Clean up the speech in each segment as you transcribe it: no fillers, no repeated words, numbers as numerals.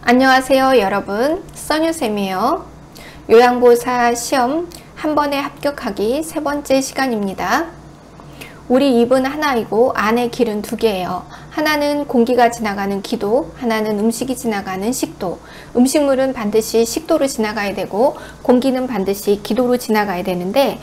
안녕하세요 여러분, 써뉴쌤이에요. 요양보호사 시험 한 번에 합격하기 세 번째 시간입니다. 우리 입은 하나이고 안의 길은 두 개예요. 하나는 공기가 지나가는 기도, 하나는 음식이 지나가는 식도. 음식물은 반드시 식도로 지나가야 되고 공기는 반드시 기도로 지나가야 되는데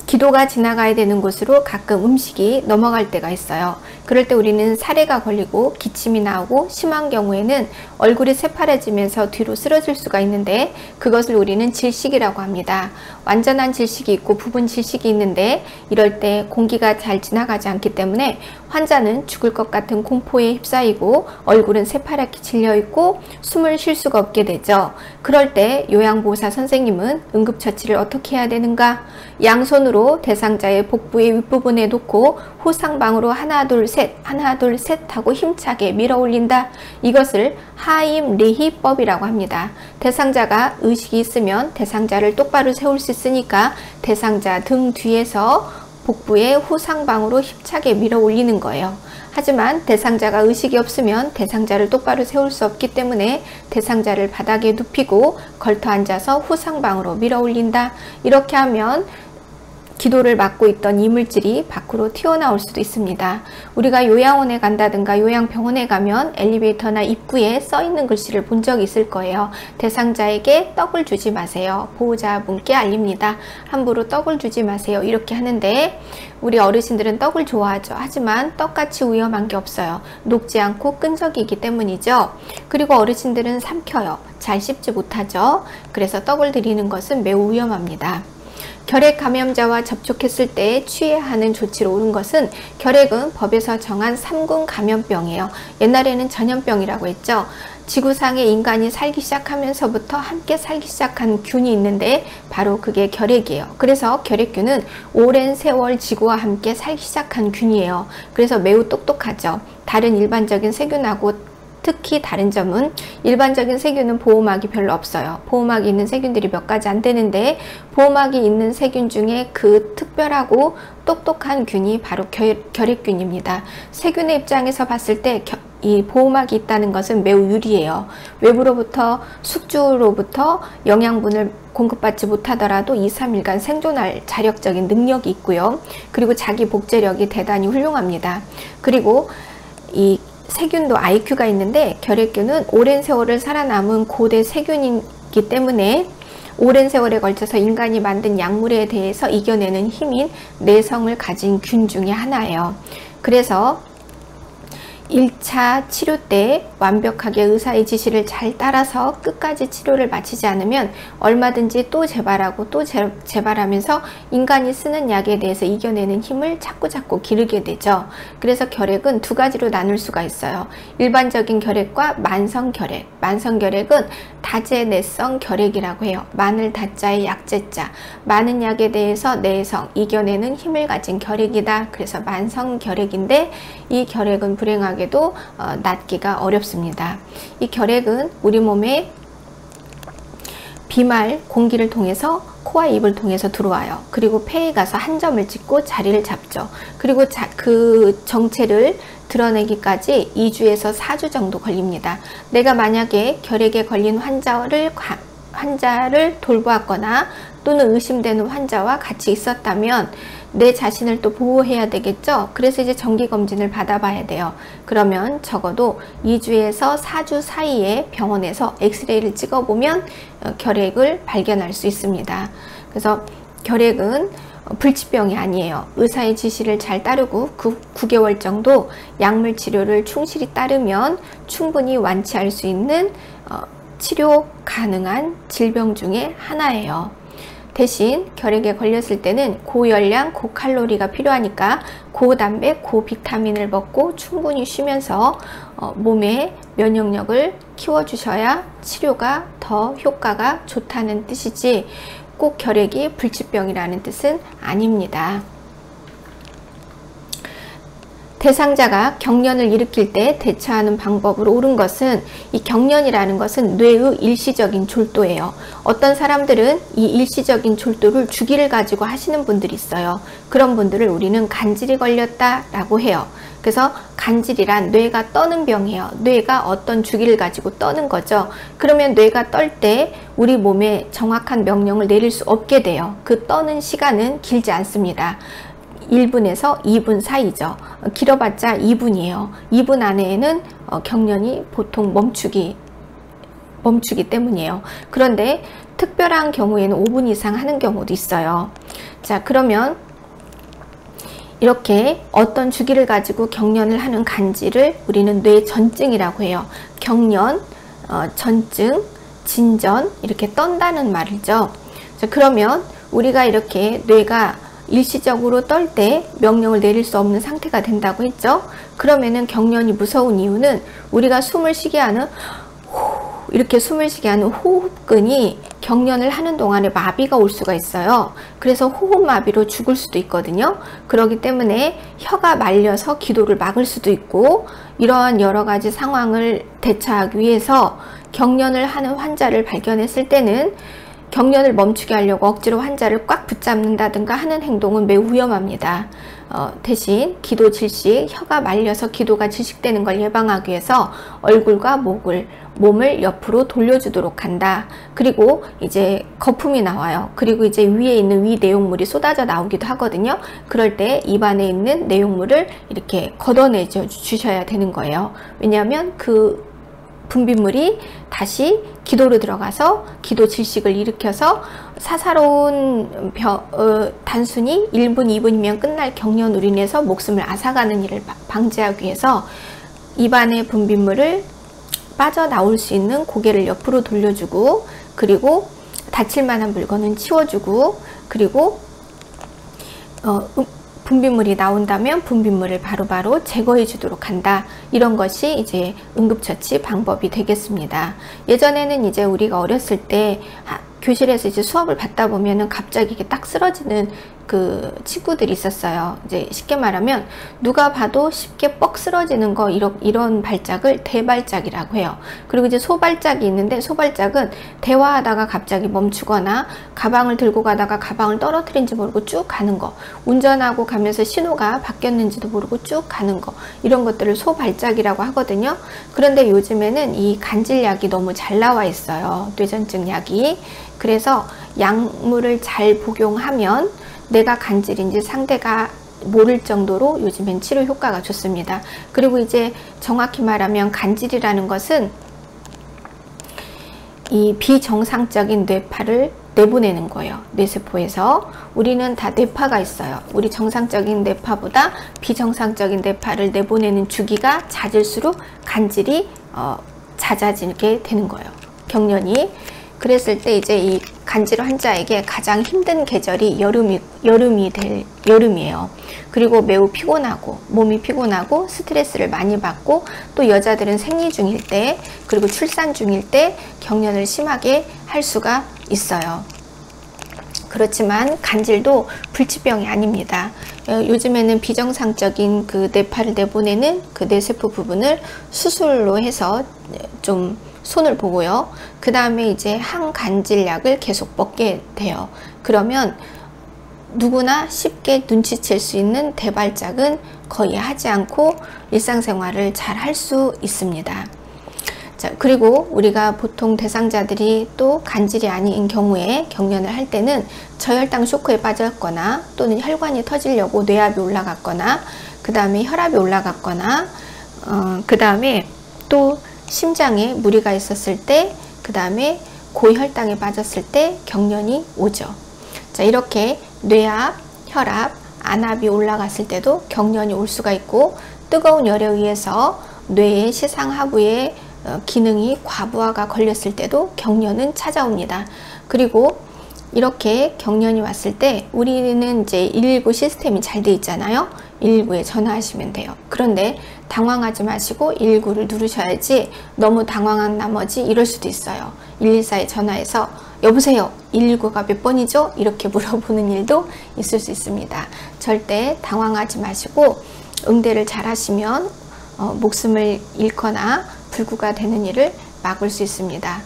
기도가 지나가야 되는 곳으로 가끔 음식이 넘어갈 때가 있어요. 그럴 때 우리는 사례가 걸리고 기침이 나오고 심한 경우에는 얼굴이 새파래지면서 뒤로 쓰러질 수가 있는데 그것을 우리는 질식이라고 합니다. 완전한 질식이 있고 부분 질식이 있는데 이럴 때 공기가 잘 지나가지 않기 때문에 환자는 죽을 것 같은 공포에 휩싸이고 얼굴은 새파랗게 질려 있고 숨을 쉴 수가 없게 되죠. 그럴 때 요양보호사 선생님은 응급처치를 어떻게 해야 되는가? 양손으로 대상자의 복부의 윗부분에 놓고 호상방으로 하나 둘 셋 하고 힘차게 밀어 올린다. 이것을 하임 리히법이라고 합니다. 대상자가 의식이 있으면 대상자를 똑바로 세울 수 있으니까 대상자 등 뒤에서 복부에 호상방으로 힘차게 밀어 올리는 거예요. 하지만 대상자가 의식이 없으면 대상자를 똑바로 세울 수 없기 때문에 대상자를 바닥에 눕히고 걸터 앉아서 호상방으로 밀어 올린다. 이렇게 하면 기도를 막고 있던 이물질이 밖으로 튀어나올 수도 있습니다. 우리가 요양원에 간다든가 요양병원에 가면 엘리베이터나 입구에 써 있는 글씨를 본 적이 있을 거예요. 대상자에게 떡을 주지 마세요. 보호자분께 알립니다. 함부로 떡을 주지 마세요. 이렇게 하는데 우리 어르신들은 떡을 좋아하죠. 하지만 떡같이 위험한 게 없어요. 녹지 않고 끈적이기 때문이죠. 그리고 어르신들은 삼켜요. 잘 씹지 못하죠. 그래서 떡을 드리는 것은 매우 위험합니다. 결핵 감염자와 접촉했을 때 취해야 하는 조치로 옳은 것은 결핵은 법에서 정한 3군 감염병이에요. 옛날에는 전염병이라고 했죠. 지구상에 인간이 살기 시작하면서부터 함께 살기 시작한 균이 있는데 바로 그게 결핵이에요. 그래서 결핵균은 오랜 세월 지구와 함께 살기 시작한 균이에요. 그래서 매우 똑똑하죠. 다른 일반적인 세균하고 특히 다른 점은 일반적인 세균은 보호막이 별로 없어요. 보호막이 있는 세균들이 몇 가지 안 되는데 보호막이 있는 세균 중에 그 특별하고 똑똑한 균이 바로 결핵균입니다. 세균의 입장에서 봤을 때 이 보호막이 있다는 것은 매우 유리해요. 외부로부터 숙주로부터 영양분을 공급받지 못하더라도 2-3일간 생존할 자력적인 능력이 있고요. 그리고 자기 복제력이 대단히 훌륭합니다. 그리고 이 세균도 IQ가 있는데 결핵균은 오랜 세월을 살아남은 고대 세균이기 때문에 오랜 세월에 걸쳐서 인간이 만든 약물에 대해서 이겨내는 힘인 내성을 가진 균 중에 하나예요. 그래서 1차 치료 때 완벽하게 의사의 지시를 잘 따라서 끝까지 치료를 마치지 않으면 얼마든지 또 재발하고 또 재발하면서 인간이 쓰는 약에 대해서 이겨내는 힘을 자꾸 기르게 되죠. 그래서 결핵은 두 가지로 나눌 수가 있어요. 일반적인 결핵과 만성결핵. 만성결핵은 다제내성 결핵이라고 해요. 마늘 다자의 약제자. 많은 약에 대해서 내성, 이겨내는 힘을 가진 결핵이다. 그래서 만성결핵인데 이 결핵은 불행하게도 낫기가 어렵습니다. 이 결핵은 우리 몸에 비말 공기를 통해서 코와 입을 통해서 들어와요. 그리고 폐에 가서 한 점을 찍고 자리를 잡죠. 그리고 그 정체를 드러내기까지 2주에서 4주 정도 걸립니다. 내가 만약에 결핵에 걸린 환자를 돌보았거나 또는 의심되는 환자와 같이 있었다면 내 자신을 또 보호해야 되겠죠. 그래서 이제 정기검진을 받아봐야 돼요. 그러면 적어도 2주에서 4주 사이에 병원에서 엑스레이를 찍어보면 결핵을 발견할 수 있습니다. 그래서 결핵은 불치병이 아니에요. 의사의 지시를 잘 따르고 9개월 정도 약물 치료를 충실히 따르면 충분히 완치할 수 있는 치료 가능한 질병 중에 하나예요. 대신 결핵에 걸렸을 때는 고열량, 고칼로리가 필요하니까 고단백, 고비타민을 먹고 충분히 쉬면서 몸의 면역력을 키워주셔야 치료가 더 효과가 좋다는 뜻이지 꼭 결핵이 불치병이라는 뜻은 아닙니다. 대상자가 경련을 일으킬 때 대처하는 방법으로 옳은 것은 이 경련이라는 것은 뇌의 일시적인 졸도예요. 어떤 사람들은 이 일시적인 졸도를 주기를 가지고 하시는 분들이 있어요. 그런 분들을 우리는 간질이 걸렸다 라고 해요. 그래서 간질이란 뇌가 떠는 병이에요. 뇌가 어떤 주기를 가지고 떠는 거죠. 그러면 뇌가 떨 때 우리 몸에 정확한 명령을 내릴 수 없게 돼요. 그 떠는 시간은 길지 않습니다. 1분에서 2분 사이죠. 길어봤자 2분이에요. 2분 안에는 경련이 보통 멈추기 때문이에요. 그런데 특별한 경우에는 5분 이상 하는 경우도 있어요. 자, 그러면 이렇게 어떤 주기를 가지고 경련을 하는 간질을 우리는 뇌전증이라고 해요. 경련, 전증, 진전 이렇게 떤다는 말이죠. 자, 그러면 우리가 이렇게 뇌가 일시적으로 떨 때 명령을 내릴 수 없는 상태가 된다고 했죠. 그러면은 경련이 무서운 이유는 우리가 숨을 쉬게 하는 이렇게 숨을 쉬게 하는 호흡근이 경련을 하는 동안에 마비가 올 수가 있어요. 그래서 호흡마비로 죽을 수도 있거든요. 그렇기 때문에 혀가 말려서 기도를 막을 수도 있고, 이러한 여러 가지 상황을 대처하기 위해서 경련을 하는 환자를 발견했을 때는 경련을 멈추게 하려고 억지로 환자를 꽉 붙잡는다든가 하는 행동은 매우 위험합니다. 대신 기도 질식, 혀가 말려서 기도가 질식되는 걸 예방하기 위해서 얼굴과 몸을 옆으로 돌려주도록 한다. 그리고 이제 거품이 나와요. 그리고 이제 위에 있는 위 내용물이 쏟아져 나오기도 하거든요. 그럴 때 입안에 있는 내용물을 이렇게 걷어내 주셔야 되는 거예요. 왜냐하면 그 분비물이 다시 기도로 들어가서 기도 질식을 일으켜서 사사로운 단순히 1분, 2분이면 끝날 경련으로 인해서 목숨을 앗아가는 일을 방지하기 위해서 입안의 분비물을 빠져나올 수 있는 고개를 옆으로 돌려주고, 그리고 다칠 만한 물건은 치워주고, 그리고 분비물이 나온다면 분비물을 바로바로 제거해 주도록 한다. 이런 것이 이제 응급처치 방법이 되겠습니다. 예전에는 이제 우리가 어렸을 때 교실에서 이제 수업을 받다 보면은 갑자기 이게 딱 쓰러지는 그 친구들이 있었어요. 이제 쉽게 말하면 누가 봐도 쉽게 뻑 쓰러지는 거, 이런 발작을 대발작이라고 해요. 그리고 이제 소발작이 있는데, 소발작은 대화하다가 갑자기 멈추거나 가방을 들고 가다가 가방을 떨어뜨린지 모르고 쭉 가는 거, 운전하고 가면서 신호가 바뀌었는지도 모르고 쭉 가는 거, 이런 것들을 소발작이라고 하거든요. 그런데 요즘에는 이 간질약이 너무 잘 나와 있어요. 뇌전증 약이. 그래서 약물을 잘 복용하면 내가 간질인지 상대가 모를 정도로 요즘엔 치료 효과가 좋습니다. 그리고 이제 정확히 말하면 간질이라는 것은 이 비정상적인 뇌파를 내보내는 거예요. 뇌세포에서. 우리는 다 뇌파가 있어요. 우리 정상적인 뇌파보다 비정상적인 뇌파를 내보내는 주기가 잦을수록 간질이 잦아지게 되는 거예요. 경련이. 그랬을 때 이제 이 간질 환자에게 가장 힘든 계절이 여름이에요. 그리고 매우 피곤하고, 몸이 피곤하고 스트레스를 많이 받고, 또 여자들은 생리 중일 때, 그리고 출산 중일 때 경련을 심하게 할 수가 있어요. 그렇지만 간질도 불치병이 아닙니다. 요즘에는 비정상적인 그 뇌파를 내보내는 그 뇌세포 부분을 수술로 해서 좀 손을 보고요. 그 다음에 이제 항간질약을 계속 먹게 돼요. 그러면 누구나 쉽게 눈치챌 수 있는 대발작은 거의 하지 않고 일상생활을 잘 할 수 있습니다. 자, 그리고 우리가 보통 대상자들이 또 간질이 아닌 경우에 경련을 할 때는 저혈당 쇼크에 빠졌거나, 또는 혈관이 터지려고 뇌압이 올라갔거나, 그 다음에 혈압이 올라갔거나, 그 다음에 또 심장에 무리가 있었을 때, 그 다음에 고혈당에 빠졌을 때 경련이 오죠. 자, 이렇게 뇌압, 혈압, 안압이 올라갔을 때도 경련이 올 수가 있고, 뜨거운 열에 의해서 뇌의 시상하부의 기능이 과부하가 걸렸을 때도 경련은 찾아옵니다. 그리고 이렇게 경련이 왔을 때 우리는 이제 119 시스템이 잘 돼 있잖아요. 119에 전화하시면 돼요. 그런데 당황하지 마시고 119를 누르셔야지, 너무 당황한 나머지 이럴 수도 있어요. 114에 전화해서 여보세요, 119가 몇 번이죠? 이렇게 물어보는 일도 있을 수 있습니다. 절대 당황하지 마시고 응대를 잘 하시면 목숨을 잃거나 불구가 되는 일을 막을 수 있습니다.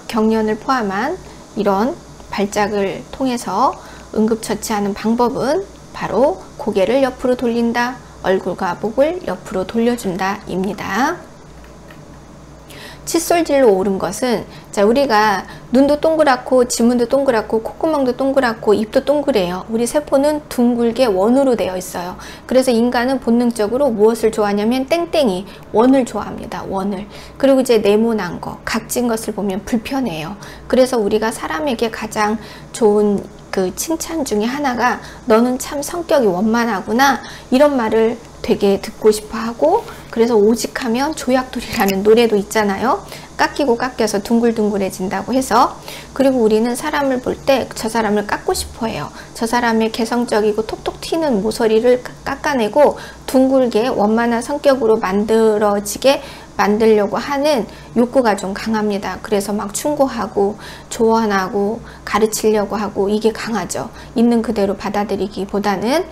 경련을 포함한 이런 발작을 통해서 응급처치하는 방법은 바로 고개를 옆으로 돌린다, 얼굴과 목을 옆으로 돌려준다 입니다. 칫솔질로 옳은 것은, 자, 우리가 눈도 동그랗고 지문도 동그랗고 콧구멍도 동그랗고 입도 동그래요. 우리 세포는 둥글게 원으로 되어 있어요. 그래서 인간은 본능적으로 무엇을 좋아하냐면 땡땡이, 원을 좋아합니다. 원을. 그리고 이제 네모난 거, 각진 것을 보면 불편해요. 그래서 우리가 사람에게 가장 좋은 그 칭찬 중에 하나가 너는 참 성격이 원만하구나, 이런 말을 되게 듣고 싶어 하고, 그래서 오직하면 조약돌이라는 노래도 있잖아요. 깎이고 깎여서 둥글둥글해진다고 해서. 그리고 우리는 사람을 볼 때 저 사람을 깎고 싶어 해요. 저 사람의 개성적이고 톡톡 튀는 모서리를 깎아내고 둥글게 원만한 성격으로 만들어지게 만들려고 하는 욕구가 좀 강합니다. 그래서 막 충고하고 조언하고 가르치려고 하고, 이게 강하죠. 있는 그대로 받아들이기보다는.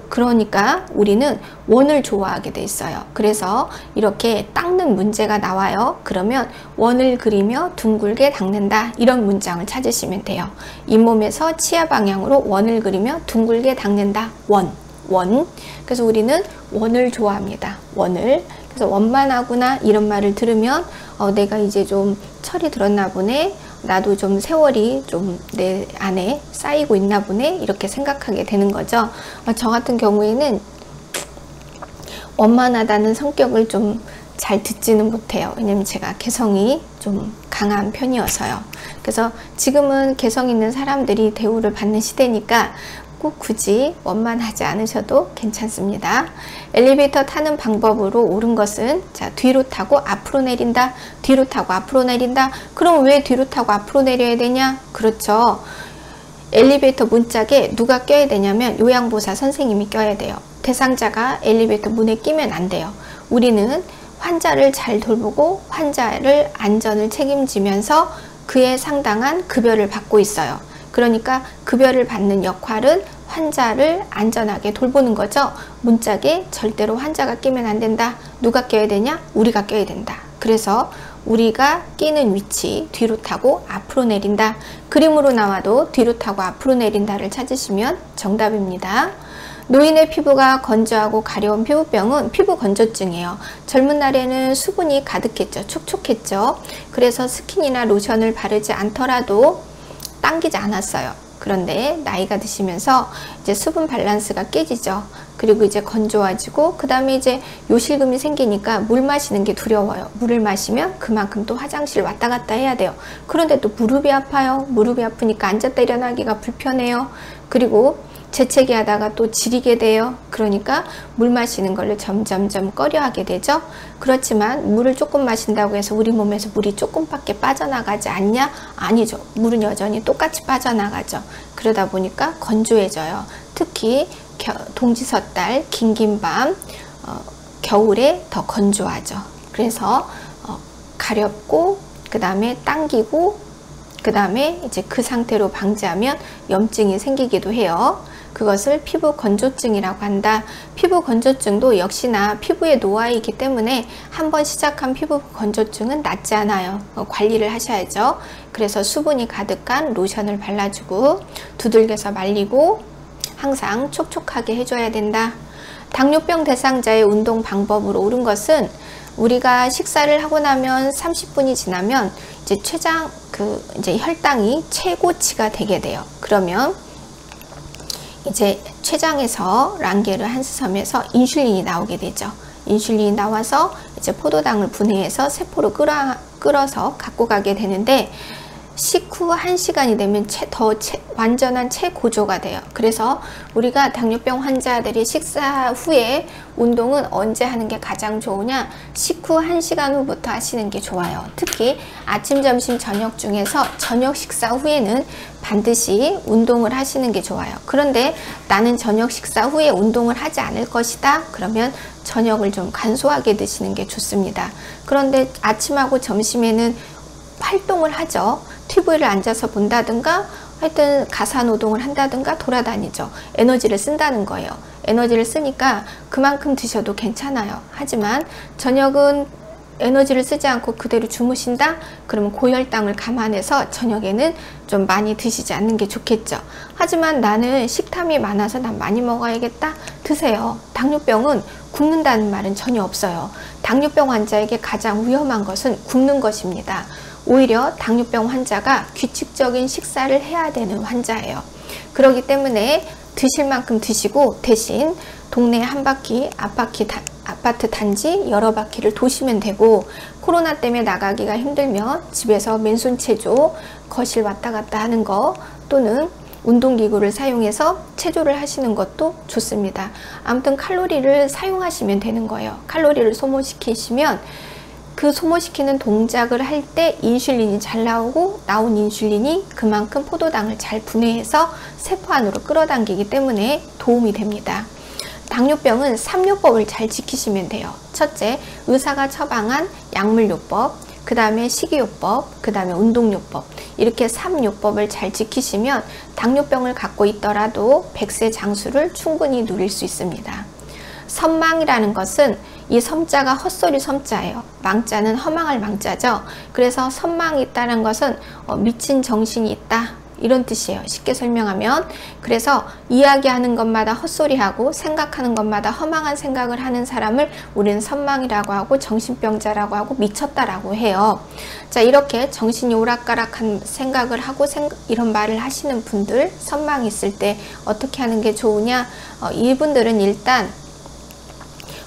그러니까 우리는 원을 좋아하게 돼 있어요. 그래서 이렇게 닦는 문제가 나와요. 그러면 원을 그리며 둥글게 닦는다, 이런 문장을 찾으시면 돼요. 잇몸에서 치아 방향으로 원을 그리며 둥글게 닦는다. 원. 그래서 우리는 원을 좋아합니다. 원을. 그래서 원만하구나, 이런 말을 들으면 내가 이제 좀 철이 들었나 보네, 나도 좀 세월이 좀 내 안에 쌓이고 있나 보네, 이렇게 생각하게 되는 거죠. 저 같은 경우에는 원만하다는 성격을 좀 잘 듣지는 못해요. 왜냐면 제가 개성이 좀 강한 편이어서요. 그래서 지금은 개성 있는 사람들이 대우를 받는 시대니까 꼭 굳이 원만하지 않으셔도 괜찮습니다. 엘리베이터 타는 방법으로 옳은 것은, 자, 뒤로 타고 앞으로 내린다, 뒤로 타고 앞으로 내린다. 그럼 왜 뒤로 타고 앞으로 내려야 되냐? 그렇죠. 엘리베이터 문짝에 누가 껴야 되냐면 요양보사 선생님이 껴야 돼요. 대상자가 엘리베이터 문에 끼면 안 돼요. 우리는 환자를 잘 돌보고 환자를 안전을 책임지면서 그에 상당한 급여를 받고 있어요. 그러니까 급여를 받는 역할은 환자를 안전하게 돌보는 거죠. 문짝에 절대로 환자가 끼면 안 된다. 누가 껴야 되냐? 우리가 껴야 된다. 그래서 우리가 끼는 위치, 뒤로 타고 앞으로 내린다. 그림으로 나와도 뒤로 타고 앞으로 내린다를 찾으시면 정답입니다. 노인의 피부가 건조하고 가려운 피부병은 피부 건조증이에요. 젊은 날에는 수분이 가득했죠. 촉촉했죠. 그래서 스킨이나 로션을 바르지 않더라도 당기지 않았어요. 그런데 나이가 드시면서 이제 수분 밸런스가 깨지죠. 그리고 이제 건조해지고, 그 다음에 이제 요실금이 생기니까 물 마시는 게 두려워요. 물을 마시면 그만큼 또 화장실 왔다 갔다 해야 돼요. 그런데 또 무릎이 아파요. 무릎이 아프니까 앉았다 일어나기가 불편해요. 그리고 재채기 하다가 또 지리게 돼요. 그러니까 물 마시는 걸 점점점 꺼려하게 되죠. 그렇지만 물을 조금 마신다고 해서 우리 몸에서 물이 조금밖에 빠져나가지 않냐? 아니죠. 물은 여전히 똑같이 빠져나가죠. 그러다 보니까 건조해져요. 특히 동지섣달, 긴긴 밤, 겨울에 더 건조하죠. 그래서 가렵고, 그 다음에 당기고, 그 다음에 이제 그 상태로 방치하면 염증이 생기기도 해요. 그것을 피부 건조증이라고 한다. 피부 건조증도 역시나 피부의 노화이기 때문에 한번 시작한 피부 건조증은 낫지 않아요. 관리를 하셔야죠. 그래서 수분이 가득한 로션을 발라주고 두들겨서 말리고 항상 촉촉하게 해줘야 된다. 당뇨병 대상자의 운동 방법으로 옳은 것은, 우리가 식사를 하고 나면 30분이 지나면 이제 이제 혈당이 최고치가 되게 돼요. 그러면 이제 췌장에서 랑게르 한스섬에서 인슐린이 나오게 되죠. 인슐린이 나와서 이제 포도당을 분해해서 세포로 끌어서 갖고 가게 되는데, 식후 1시간이 되면 완전한 체고조가 돼요. 그래서 우리가 당뇨병 환자들이 식사 후에 운동은 언제 하는 게 가장 좋으냐? 식후 1시간 후부터 하시는 게 좋아요. 특히 아침, 점심, 저녁 중에서 저녁 식사 후에는 반드시 운동을 하시는 게 좋아요. 그런데 나는 저녁 식사 후에 운동을 하지 않을 것이다. 그러면 저녁을 좀 간소하게 드시는 게 좋습니다. 그런데 아침하고 점심에는 활동을 하죠. TV를 앉아서 본다든가 하여튼 가사노동을 한다든가 돌아다니죠. 에너지를 쓴다는 거예요. 에너지를 쓰니까 그만큼 드셔도 괜찮아요. 하지만 저녁은 에너지를 쓰지 않고 그대로 주무신다? 그러면 고혈당을 감안해서 저녁에는 좀 많이 드시지 않는 게 좋겠죠. 하지만 나는 식탐이 많아서 난 많이 먹어야겠다? 드세요. 당뇨병은 굶는다는 말은 전혀 없어요. 당뇨병 환자에게 가장 위험한 것은 굶는 것입니다. 오히려 당뇨병 환자가 규칙적인 식사를 해야 되는 환자예요. 그렇기 때문에 드실 만큼 드시고 대신 동네 한 바퀴, 아파트 단지 여러 바퀴를 도시면 되고, 코로나 때문에 나가기가 힘들면 집에서 맨손 체조, 거실 왔다 갔다 하는 거, 또는 운동기구를 사용해서 체조를 하시는 것도 좋습니다. 아무튼 칼로리를 사용하시면 되는 거예요. 칼로리를 소모시키시면 그 소모시키는 동작을 할 때 인슐린이 잘 나오고, 나온 인슐린이 그만큼 포도당을 잘 분해해서 세포 안으로 끌어당기기 때문에 도움이 됩니다. 당뇨병은 3요법을 잘 지키시면 돼요. 첫째, 의사가 처방한 약물요법, 그 다음에 식이요법, 그 다음에 운동요법, 이렇게 3요법을 잘 지키시면 당뇨병을 갖고 있더라도 100세 장수를 충분히 누릴 수 있습니다. 선망이라는 것은 이 섬자가 헛소리 섬자예요. 망자는 허망할 망자죠. 그래서 선망이 있다는 것은 미친 정신이 있다, 이런 뜻이에요. 쉽게 설명하면. 그래서 이야기하는 것마다 헛소리하고 생각하는 것마다 허망한 생각을 하는 사람을 우리는 선망이라고 하고 정신병자라고 하고 미쳤다라고 해요. 자, 이렇게 정신이 오락가락한 생각을 하고 이런 말을 하시는 분들, 선망이 있을 때 어떻게 하는 게 좋으냐? 이분들은 일단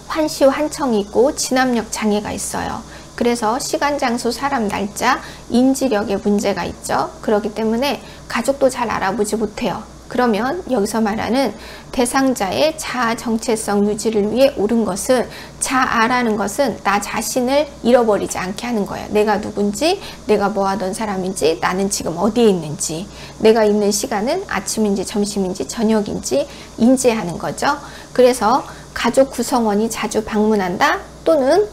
환시환청이 있고 진압력 장애가 있어요. 그래서 시간, 장소, 사람, 날짜, 인지력에 문제가 있죠. 그렇기 때문에 가족도 잘 알아보지 못해요. 그러면 여기서 말하는 대상자의 자아 정체성 유지를 위해 옳은 것은, 자아라는 것은 나 자신을 잃어버리지 않게 하는 거예요. 내가 누군지, 내가 뭐 하던 사람인지, 나는 지금 어디에 있는지, 내가 있는 시간은 아침인지 점심인지 저녁인지 인지하는 거죠. 그래서 가족 구성원이 자주 방문한다, 또는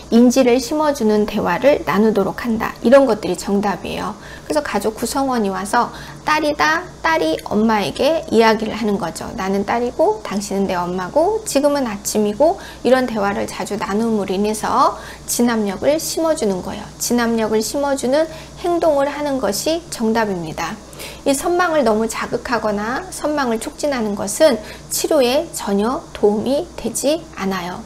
인지를 심어주는 대화를 나누도록 한다. 이런 것들이 정답이에요. 그래서 가족 구성원이 와서 딸이다, 딸이 엄마에게 이야기를 하는 거죠. 나는 딸이고 당신은 내 엄마고 지금은 아침이고, 이런 대화를 자주 나눔으로 인해서 진압력을 심어주는 거예요. 진압력을 심어주는 행동을 하는 것이 정답입니다. 이 선망을 너무 자극하거나 선망을 촉진하는 것은 치료에 전혀 도움이 되지 않아요.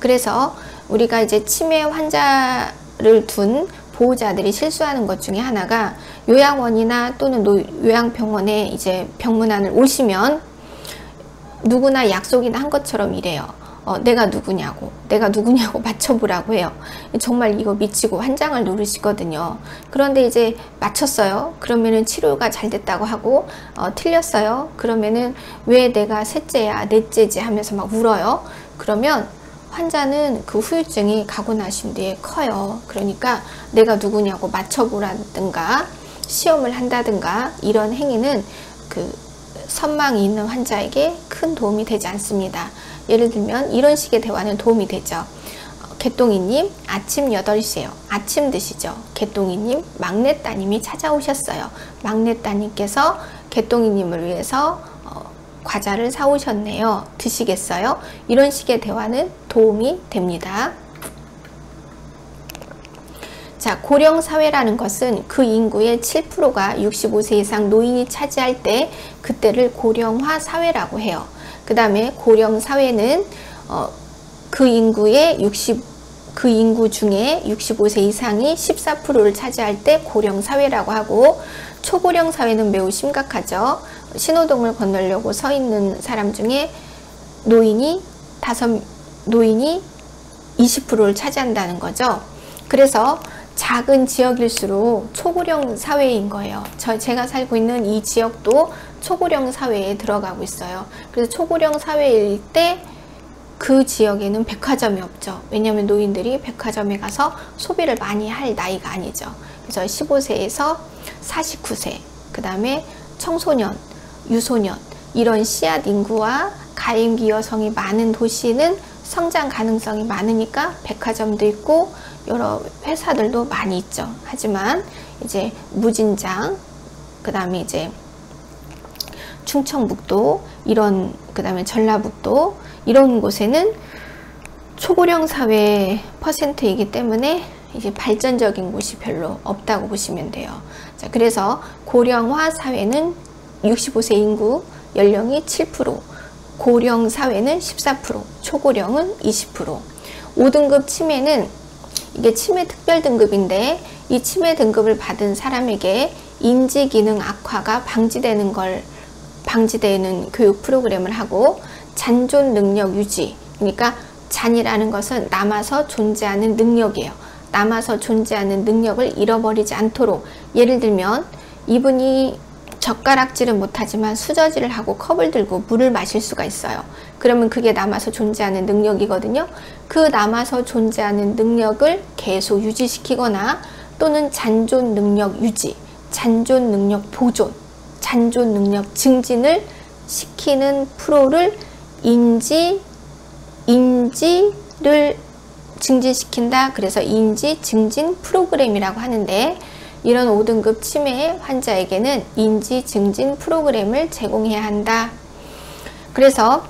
그래서 우리가 이제 치매 환자를 둔 보호자들이 실수하는 것 중에 하나가, 요양원이나 또는 요양병원에 이제 병문안을 오시면 누구나 약속이나 한 것처럼 이래요. 내가 누구냐고 맞춰보라고 해요. 정말 이거 미치고 환장을 누르시거든요. 그런데 이제 맞췄어요. 그러면은 치료가 잘 됐다고 하고, 틀렸어요. 그러면은 왜 내가 셋째야, 넷째지 하면서 막 울어요. 그러면 환자는 그 후유증이 가고 나신 뒤에 커요. 그러니까 내가 누구냐고 맞춰보라든가 시험을 한다든가 이런 행위는 그 선망이 있는 환자에게 큰 도움이 되지 않습니다. 예를 들면 이런 식의 대화는 도움이 되죠. 개똥이님, 아침 8시에요. 아침 드시죠. 개똥이님, 막내 따님이 찾아오셨어요. 막내 따님께서 개똥이님을 위해서 과자를 사오셨네요. 드시겠어요? 이런 식의 대화는 도움이 됩니다. 자, 고령사회라는 것은 그 인구의 7%가 65세 이상 노인이 차지할 때 그때를 고령화 사회라고 해요. 그 다음에 고령사회는 그 인구 중에 65세 이상이 14%를 차지할 때 고령사회라고 하고, 초고령사회는 매우 심각하죠. 신호등을 건너려고 서 있는 사람 중에 노인이 20%를 차지한다는 거죠. 그래서 작은 지역일수록 초고령 사회인 거예요. 제가 살고 있는 이 지역도 초고령 사회에 들어가고 있어요. 그래서 초고령 사회일 때 그 지역에는 백화점이 없죠. 왜냐하면 노인들이 백화점에 가서 소비를 많이 할 나이가 아니죠. 그래서 15세에서 49세, 그 다음에 청소년, 유소년, 이런 씨앗 인구와 가임기 여성이 많은 도시는 성장 가능성이 많으니까 백화점도 있고 여러 회사들도 많이 있죠. 하지만 이제 무진장, 그 다음에 이제 충청북도, 그 다음에 전라북도, 이런 곳에는 초고령 사회 퍼센트이기 때문에 이제 발전적인 곳이 별로 없다고 보시면 돼요. 자, 그래서 고령화 사회는 65세 인구 연령이 7%, 고령 사회는 14%, 초고령은 20%. 5등급 치매는 이게 치매 특별 등급인데 이 치매 등급을 받은 사람에게 인지 기능 악화가 방지되는 교육 프로그램을 하고 잔존 능력 유지, 그러니까 잔이라는 것은 남아서 존재하는 능력이에요. 남아서 존재하는 능력을 잃어버리지 않도록, 예를 들면 이분이 젓가락질은 못하지만 수저질을 하고 컵을 들고 물을 마실 수가 있어요. 그러면 그게 남아서 존재하는 능력이거든요. 그 남아서 존재하는 능력을 계속 유지시키거나 또는 잔존 능력 유지, 잔존 능력 보존, 잔존 능력 증진을 시키는 프로를 인지를 증진시킨다. 그래서 인지 증진 프로그램이라고 하는데, 이런 5등급 치매 환자에게는 인지 증진 프로그램을 제공해야 한다. 그래서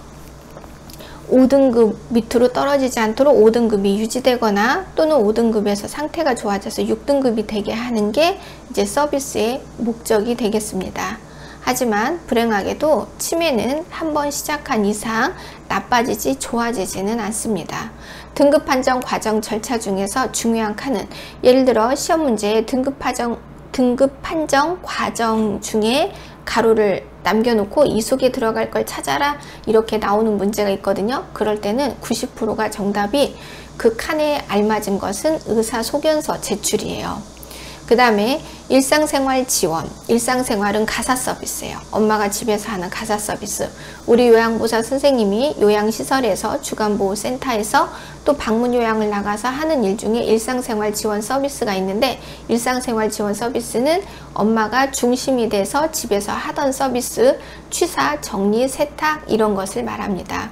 5등급 밑으로 떨어지지 않도록 5등급이 유지되거나 또는 5등급에서 상태가 좋아져서 6등급이 되게 하는 게 이제 서비스의 목적이 되겠습니다. 하지만 불행하게도 치매는 한번 시작한 이상 나빠지지 좋아지지는 않습니다. 등급 판정 과정 절차 중에서 중요한 칸은, 예를 들어 시험 문제에 등급 판정 과정 중에 가로를 남겨놓고 이 속에 들어갈 걸 찾아라 이렇게 나오는 문제가 있거든요. 그럴 때는 90%가 정답이 그 칸에 알맞은 것은 의사소견서 제출이에요. 그 다음에 일상생활 지원, 일상생활은 가사 서비스예요. 엄마가 집에서 하는 가사 서비스. 우리 요양보호사 선생님이 요양시설에서, 주간보호센터에서 또 방문 요양을 나가서 하는 일 중에 일상생활 지원 서비스가 있는데, 일상생활 지원 서비스는 엄마가 중심이 돼서 집에서 하던 서비스, 취사, 정리, 세탁 이런 것을 말합니다.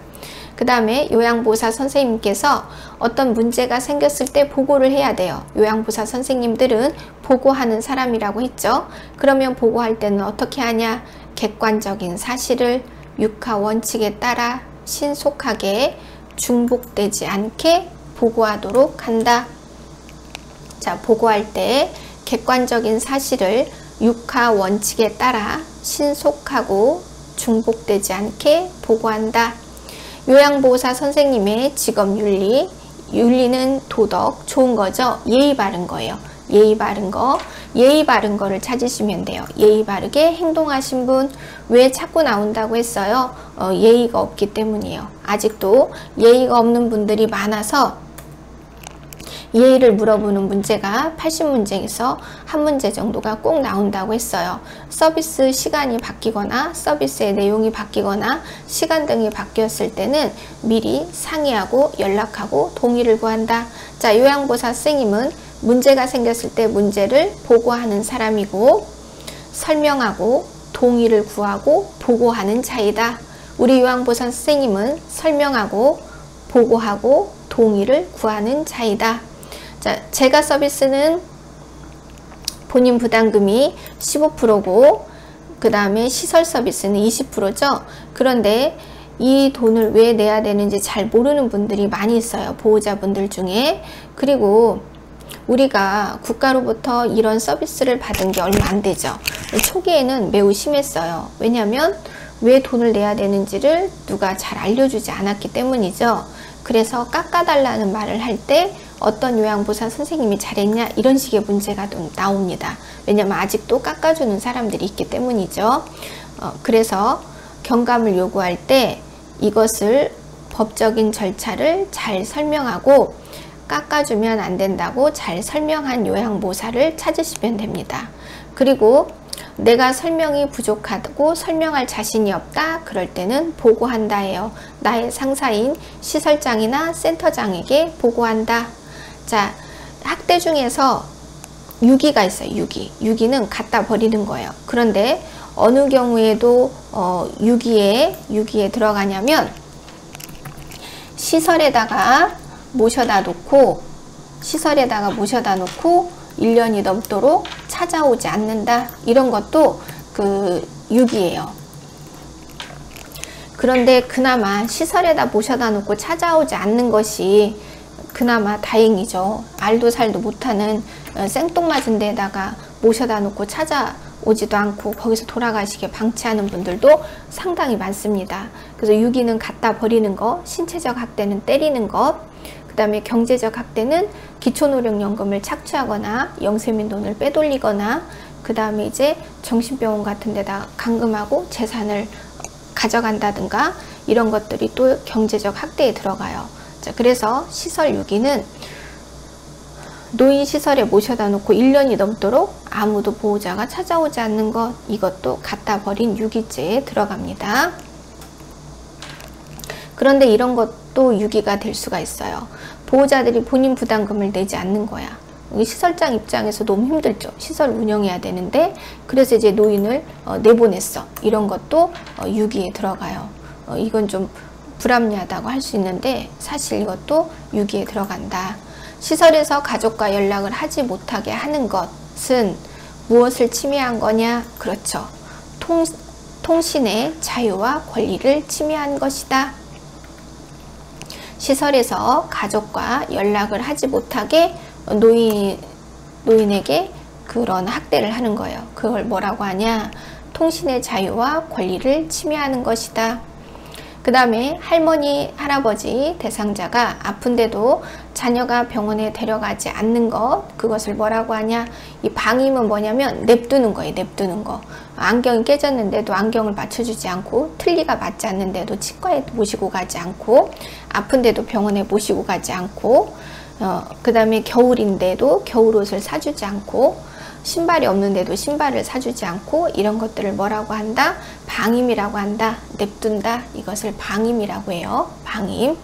그 다음에 요양보호사 선생님께서 어떤 문제가 생겼을 때 보고를 해야 돼요. 요양보호사 선생님들은 보고하는 사람이라고 했죠. 그러면 보고할 때는 어떻게 하냐? 객관적인 사실을 육하 원칙에 따라 신속하게 중복되지 않게 보고하도록 한다. 자, 보고할 때 객관적인 사실을 육하 원칙에 따라 신속하고 중복되지 않게 보고한다. 요양보호사 선생님의 직업 윤리, 윤리는 도덕, 좋은 거죠. 예의 바른 거예요. 예의 바른 거, 예의 바른 거를 찾으시면 돼요. 예의 바르게 행동하신 분, 왜 자꾸 나온다고 했어요? 예의가 없기 때문이에요. 아직도 예의가 없는 분들이 많아서 예의를 물어보는 문제가 80문제에서 한 문제 정도가 꼭 나온다고 했어요. 서비스 시간이 바뀌거나 서비스의 내용이 바뀌거나 시간 등이 바뀌었을 때는 미리 상의하고 연락하고 동의를 구한다. 자, 요양보호사 선생님은 문제가 생겼을 때 문제를 보고하는 사람이고, 설명하고 동의를 구하고 보고하는 자이다. 우리 요양보호사 선생님은 설명하고 보고하고 동의를 구하는 자이다. 자, 제가 서비스는 본인 부담금이 15%고 그 다음에 시설 서비스는 20%죠. 그런데 이 돈을 왜 내야 되는지 잘 모르는 분들이 많이 있어요. 보호자분들 중에. 그리고 우리가 국가로부터 이런 서비스를 받은 게 얼마 안 되죠. 초기에는 매우 심했어요. 왜냐하면 왜 돈을 내야 되는지를 누가 잘 알려주지 않았기 때문이죠. 그래서 깎아달라는 말을 할 때 어떤 요양보호사 선생님이 잘했냐 이런 식의 문제가 나옵니다. 왜냐하면 아직도 깎아주는 사람들이 있기 때문이죠. 그래서 경감을 요구할 때 이것을 법적인 절차를 잘 설명하고 깎아주면 안 된다고 잘 설명한 요양보호사를 찾으시면 됩니다. 그리고 내가 설명이 부족하고 설명할 자신이 없다 그럴 때는 보고한다 해요. 나의 상사인 시설장이나 센터장에게 보고한다. 자, 학대 중에서 유기가 있어요. 유기는 갖다 버리는 거예요. 그런데 어느 경우에도 유기에 들어가냐면 시설에다가 모셔다 놓고 1년이 넘도록 찾아오지 않는다. 이런 것도 그 유기예요. 그런데 그나마 시설에다 모셔다 놓고 찾아오지 않는 것이 그나마 다행이죠. 알도 살도 못하는 생뚱맞은 데다가 모셔다 놓고 찾아오지 오지도 않고 거기서 돌아가시게 방치하는 분들도 상당히 많습니다. 그래서 유기는 갖다 버리는 것, 신체적 학대는 때리는 것, 그 다음에 경제적 학대는 기초노령연금을 착취하거나 영세민 돈을 빼돌리거나, 그 다음에 이제 정신병원 같은 데다 감금하고 재산을 가져간다든가, 이런 것들이 또 경제적 학대에 들어가요. 자, 그래서 시설 유기는 노인시설에 모셔다 놓고 1년이 넘도록 아무도 보호자가 찾아오지 않는 것, 이것도 갖다 버린 유기죄에 들어갑니다. 그런데 이런 것도 유기가 될 수가 있어요. 보호자들이 본인 부담금을 내지 않는 거야. 시설장 입장에서 너무 힘들죠. 시설 운영해야 되는데, 그래서 이제 노인을 내보냈어. 이런 것도 유기에 들어가요. 이건 좀 불합리하다고 할 수 있는데 사실 이것도 유기에 들어간다. 시설에서 가족과 연락을 하지 못하게 하는 것은 무엇을 침해한 거냐? 그렇죠. 통신의 자유와 권리를 침해한 것이다. 시설에서 가족과 연락을 하지 못하게 노인에게 그런 학대를 하는 거예요. 그걸 뭐라고 하냐? 통신의 자유와 권리를 침해하는 것이다. 그 다음에 할머니, 할아버지 대상자가 아픈데도 자녀가 병원에 데려가지 않는 것, 그것을 뭐라고 하냐? 이 방임은 뭐냐면 냅두는 거예요. 냅두는 거. 안경이 깨졌는데도 안경을 맞춰주지 않고, 틀니가 맞지 않는데도 치과에 모시고 가지 않고, 아픈데도 병원에 모시고 가지 않고, 그 다음에 겨울인데도 겨울옷을 사주지 않고, 신발이 없는데도 신발을 사주지 않고, 이런 것들을 뭐라고 한다? 방임이라고 한다. 냅둔다. 이것을 방임이라고 해요. 방임.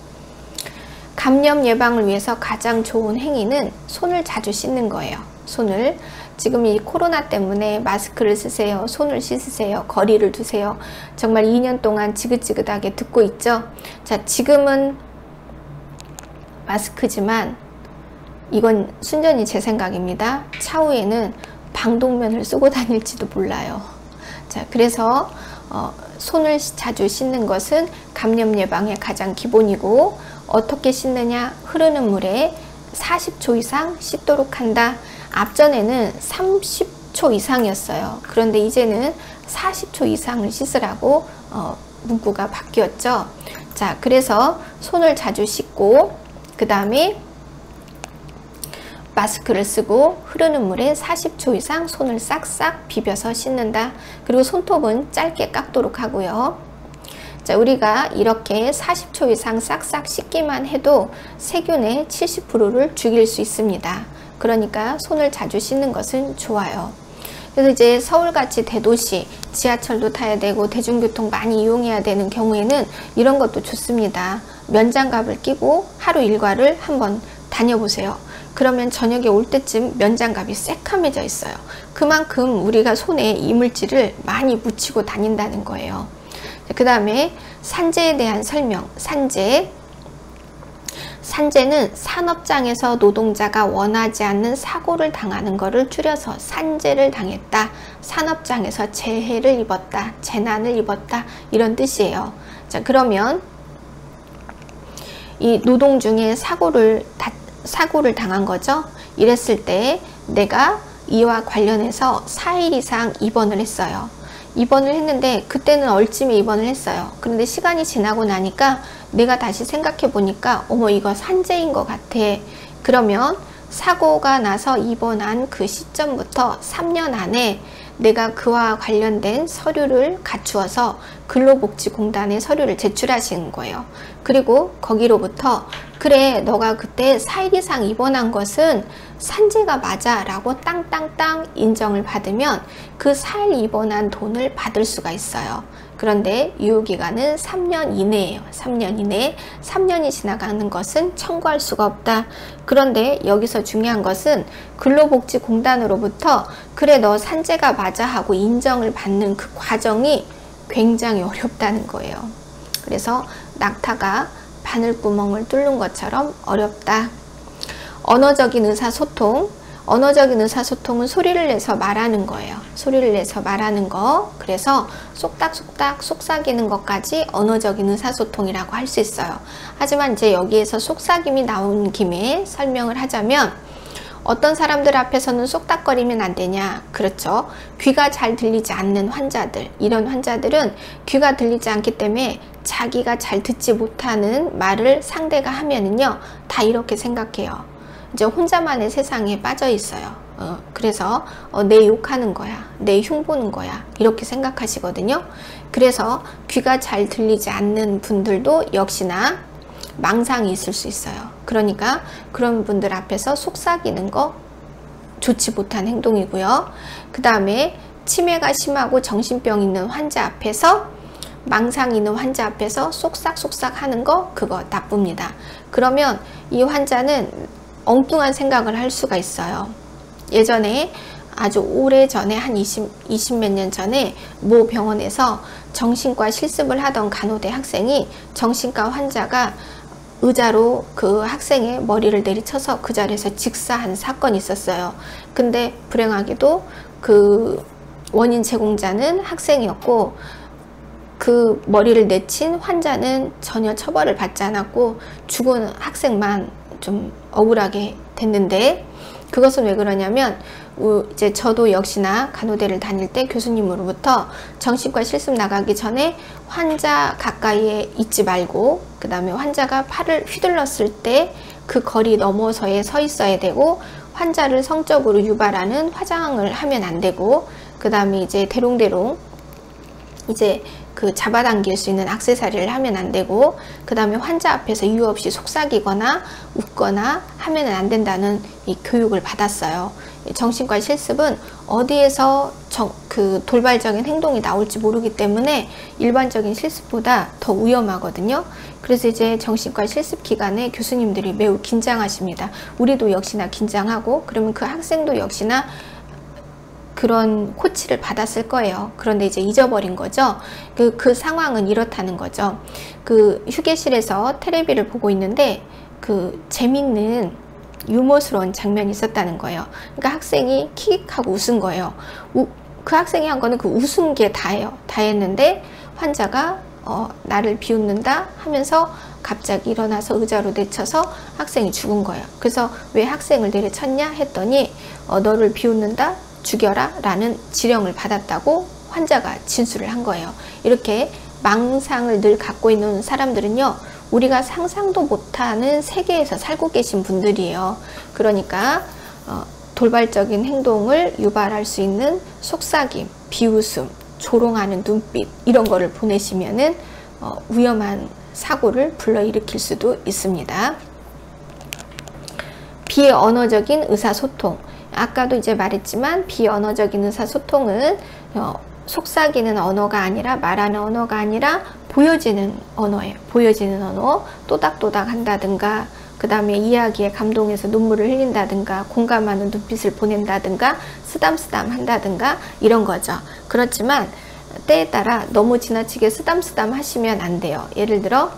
감염 예방을 위해서 가장 좋은 행위는 손을 자주 씻는 거예요. 손을. 지금 이 코로나 때문에 마스크를 쓰세요. 손을 씻으세요. 거리를 두세요. 정말 2년 동안 지긋지긋하게 듣고 있죠. 자, 지금은 마스크지만 이건 순전히 제 생각입니다. 차후에는 방독면을 쓰고 다닐지도 몰라요. 자, 그래서 손을 자주 씻는 것은 감염 예방의 가장 기본이고, 어떻게 씻느냐? 흐르는 물에 40초 이상 씻도록 한다. 앞전에는 30초 이상이었어요. 그런데 이제는 40초 이상을 씻으라고 문구가 바뀌었죠. 자, 그래서 손을 자주 씻고, 그 다음에 마스크를 쓰고 흐르는 물에 40초 이상 손을 싹싹 비벼서 씻는다. 그리고 손톱은 짧게 깎도록 하고요. 자, 우리가 이렇게 40초 이상 싹싹 씻기만 해도 세균의 70%를 죽일 수 있습니다. 그러니까 손을 자주 씻는 것은 좋아요. 그래서 이제 서울같이 대도시, 지하철도 타야 되고 대중교통 많이 이용해야 되는 경우에는 이런 것도 좋습니다. 면장갑을 끼고 하루 일과를 한번 다녀보세요. 그러면 저녁에 올 때쯤 면장갑이 새카매져 있어요. 그만큼 우리가 손에 이물질을 많이 묻히고 다닌다는 거예요. 그 다음에 산재에 대한 설명. 산재는 산업장에서 노동자가 원하지 않는 사고를 당하는 것을 줄여서 산재를 당했다. 산업장에서 재해를 입었다. 재난을 입었다. 이런 뜻이에요. 자, 그러면 이 노동 중에 사고를 당한 거죠. 이랬을 때 내가 이와 관련해서 4일 이상 입원을 했어요. 입원을 했는데 그때는 얼찜에 입원을 했어요. 그런데 시간이 지나고 나니까 내가 다시 생각해 보니까 어머, 이거 산재인 것 같아. 그러면 사고가 나서 입원한 그 시점부터 3년 안에 내가 그와 관련된 서류를 갖추어서 근로복지공단에 서류를 제출하시는 거예요. 그리고 거기로부터 그래, 너가 그때 4일 이상 입원한 것은 산재가 맞아 라고 땅땅땅 인정을 받으면 그 4일 입원한 돈을 받을 수가 있어요. 그런데 유효기간은 3년 이내예요. 3년 이내에 3년이 지나가는 것은 청구할 수가 없다. 그런데 여기서 중요한 것은 근로복지공단으로부터 그래, 너 산재가 맞아 하고 인정을 받는 그 과정이 굉장히 어렵다는 거예요. 그래서 낙타가 바늘구멍을 뚫는 것처럼 어렵다. 언어적인 의사소통. 언어적인 의사소통은 소리를 내서 말하는 거예요. 소리를 내서 말하는 거. 그래서 쏙닥쏙닥 속삭이는 것까지 언어적인 의사소통이라고 할 수 있어요. 하지만 이제 여기에서 속삭임이 나온 김에 설명을 하자면, 어떤 사람들 앞에서는 쏙닥거리면 안 되냐? 그렇죠. 귀가 잘 들리지 않는 환자들, 이런 환자들은 귀가 들리지 않기 때문에 자기가 잘 듣지 못하는 말을 상대가 하면은요, 다 이렇게 생각해요. 이제 혼자만의 세상에 빠져 있어요. 그래서 내 욕하는 거야, 내 흉보는 거야, 이렇게 생각하시거든요. 그래서 귀가 잘 들리지 않는 분들도 역시나 망상이 있을 수 있어요. 그러니까 그런 분들 앞에서 속삭이는 거 좋지 못한 행동이고요. 그 다음에 치매가 심하고 정신병 있는 환자 앞에서, 망상 있는 환자 앞에서 속삭속삭 하는 거, 그거 나쁩니다. 그러면 이 환자는 엉뚱한 생각을 할 수가 있어요. 예전에 아주 오래 전에 한 20 몇 년 전에 모 병원에서 정신과 실습을 하던 간호대 학생이 정신과 환자가 의자로 그 학생의 머리를 내리쳐서 그 자리에서 직사한 사건이 있었어요. 근데 불행하게도 그 원인 제공자는 학생이었고, 그 머리를 내친 환자는 전혀 처벌을 받지 않았고 죽은 학생만 좀 억울하게 됐는데, 그것은 왜 그러냐면, 이제 저도 역시나 간호대를 다닐 때 교수님으로부터 정신과 실습 나가기 전에 환자 가까이에 있지 말고, 그 다음에 환자가 팔을 휘둘렀을 때 그 거리 넘어서에 서 있어야 되고, 환자를 성적으로 유발하는 화장을 하면 안 되고, 그 다음에 이제 대롱대롱 이제 그 잡아당길 수 있는 액세서리를 하면 안 되고, 그 다음에 환자 앞에서 이유 없이 속삭이거나 웃거나 하면 안 된다는 이 교육을 받았어요. 정신과 실습은 어디에서 그 돌발적인 행동이 나올지 모르기 때문에 일반적인 실습보다 더 위험하거든요. 그래서 이제 정신과 실습 기간에 교수님들이 매우 긴장하십니다. 우리도 역시나 긴장하고, 그러면 그 학생도 역시나 그런 코치를 받았을 거예요. 그런데 이제 잊어버린 거죠. 그 상황은 이렇다는 거죠. 그 휴게실에서 텔레비를 보고 있는데 그 재밌는 유머스러운 장면이 있었다는 거예요. 그러니까 학생이 킥하고 웃은 거예요. 그 학생이 한 거는 그 웃은 게 다예요. 다 했는데 환자가 나를 비웃는다 하면서 갑자기 일어나서 의자로 내쳐서 학생이 죽은 거예요. 그래서 왜 학생을 내려쳤냐 했더니 너를 비웃는다, 죽여라 라는 지령을 받았다고 환자가 진술을 한 거예요. 이렇게 망상을 늘 갖고 있는 사람들은요, 우리가 상상도 못하는 세계에서 살고 계신 분들이에요. 그러니까 돌발적인 행동을 유발할 수 있는 속삭임, 비웃음, 조롱하는 눈빛, 이런 거를 보내시면은 위험한 사고를 불러일으킬 수도 있습니다. 비언어적인 의사소통, 아까도 이제 말했지만 비언어적인 의사소통은 속삭이는 언어가 아니라, 말하는 언어가 아니라 보여지는 언어예요. 보여지는 언어, 또닥또닥 한다든가, 그 다음에 이야기에 감동해서 눈물을 흘린다든가, 공감하는 눈빛을 보낸다든가, 쓰담쓰담 한다든가, 이런 거죠. 그렇지만 때에 따라 너무 지나치게 쓰담쓰담 하시면 안 돼요. 예를 들어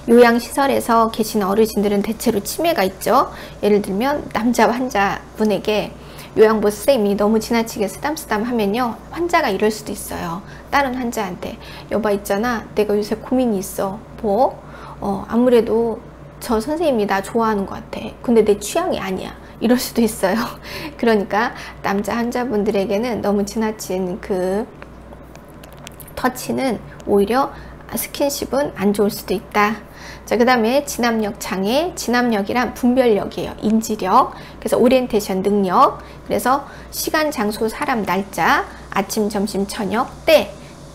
요양시설에서 계신 어르신들은 대체로 치매가 있죠. 예를 들면 남자 환자분에게 요양보 선생님이 너무 지나치게 쓰담쓰담 하면요, 환자가 이럴 수도 있어요. 다른 환자한테 여봐 있잖아, 내가 요새 고민이 있어. 뭐? 아무래도 저 선생님이 나 좋아하는 것 같아. 근데 내 취향이 아니야. 이럴 수도 있어요. 그러니까 남자 환자분들에게는 너무 지나친 그 터치는 오히려 스킨십은 안 좋을 수도 있다. 자, 그 다음에 진압력 장애, 진압력이란 분별력이에요. 인지력, 그래서 오리엔테이션 능력, 그래서 시간, 장소, 사람, 날짜, 아침, 점심, 저녁,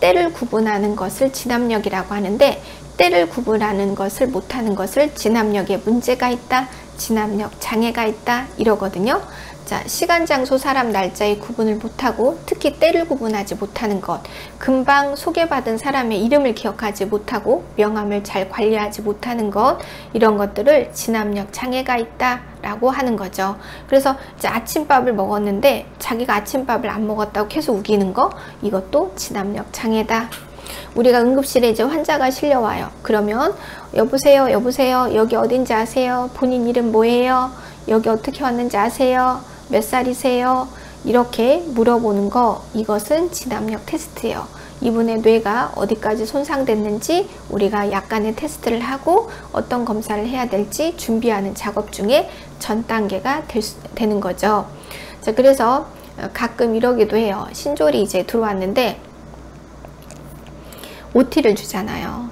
때를 구분하는 것을 진압력이라고 하는데, 때를 구분하는 것을 못하는 것을 진압력에 문제가 있다, 진압력 장애가 있다, 이러거든요. 자, 시간, 장소, 사람, 날짜의 구분을 못하고 특히 때를 구분하지 못하는 것, 금방 소개받은 사람의 이름을 기억하지 못하고 명함을 잘 관리하지 못하는 것, 이런 것들을 진압력 장애가 있다 라고 하는 거죠. 그래서 이제 아침밥을 먹었는데 자기가 아침밥을 안 먹었다고 계속 우기는 거, 이것도 진압력 장애다. 우리가 응급실에 이제 환자가 실려와요. 그러면 여보세요, 여보세요, 여기 어딘지 아세요? 본인 이름 뭐예요? 여기 어떻게 왔는지 아세요? 몇 살이세요? 이렇게 물어보는 거, 이것은 진압력 테스트예요. 이분의 뇌가 어디까지 손상됐는지 우리가 약간의 테스트를 하고 어떤 검사를 해야 될지 준비하는 작업 중에 전 단계가 되는 거죠. 자, 그래서 가끔 이러기도 해요. 신졸이 이제 들어왔는데 OT를 주잖아요.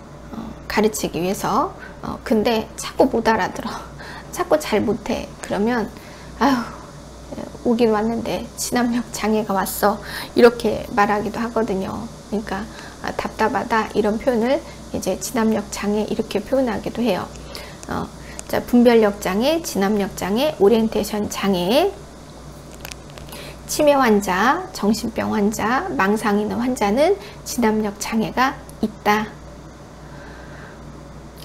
가르치기 위해서. 근데 자꾸 못 알아들어. 자꾸 잘 못해. 그러면 아휴, 오긴 왔는데 진압력 장애가 왔어, 이렇게 말하기도 하거든요. 그러니까 답답하다 이런 표현을 이제 진압력 장애 이렇게 표현하기도 해요. 자, 분별력 장애, 진압력 장애, 오리엔테이션 장애, 치매 환자, 정신병 환자, 망상 있는 환자는 진압력 장애가 있다.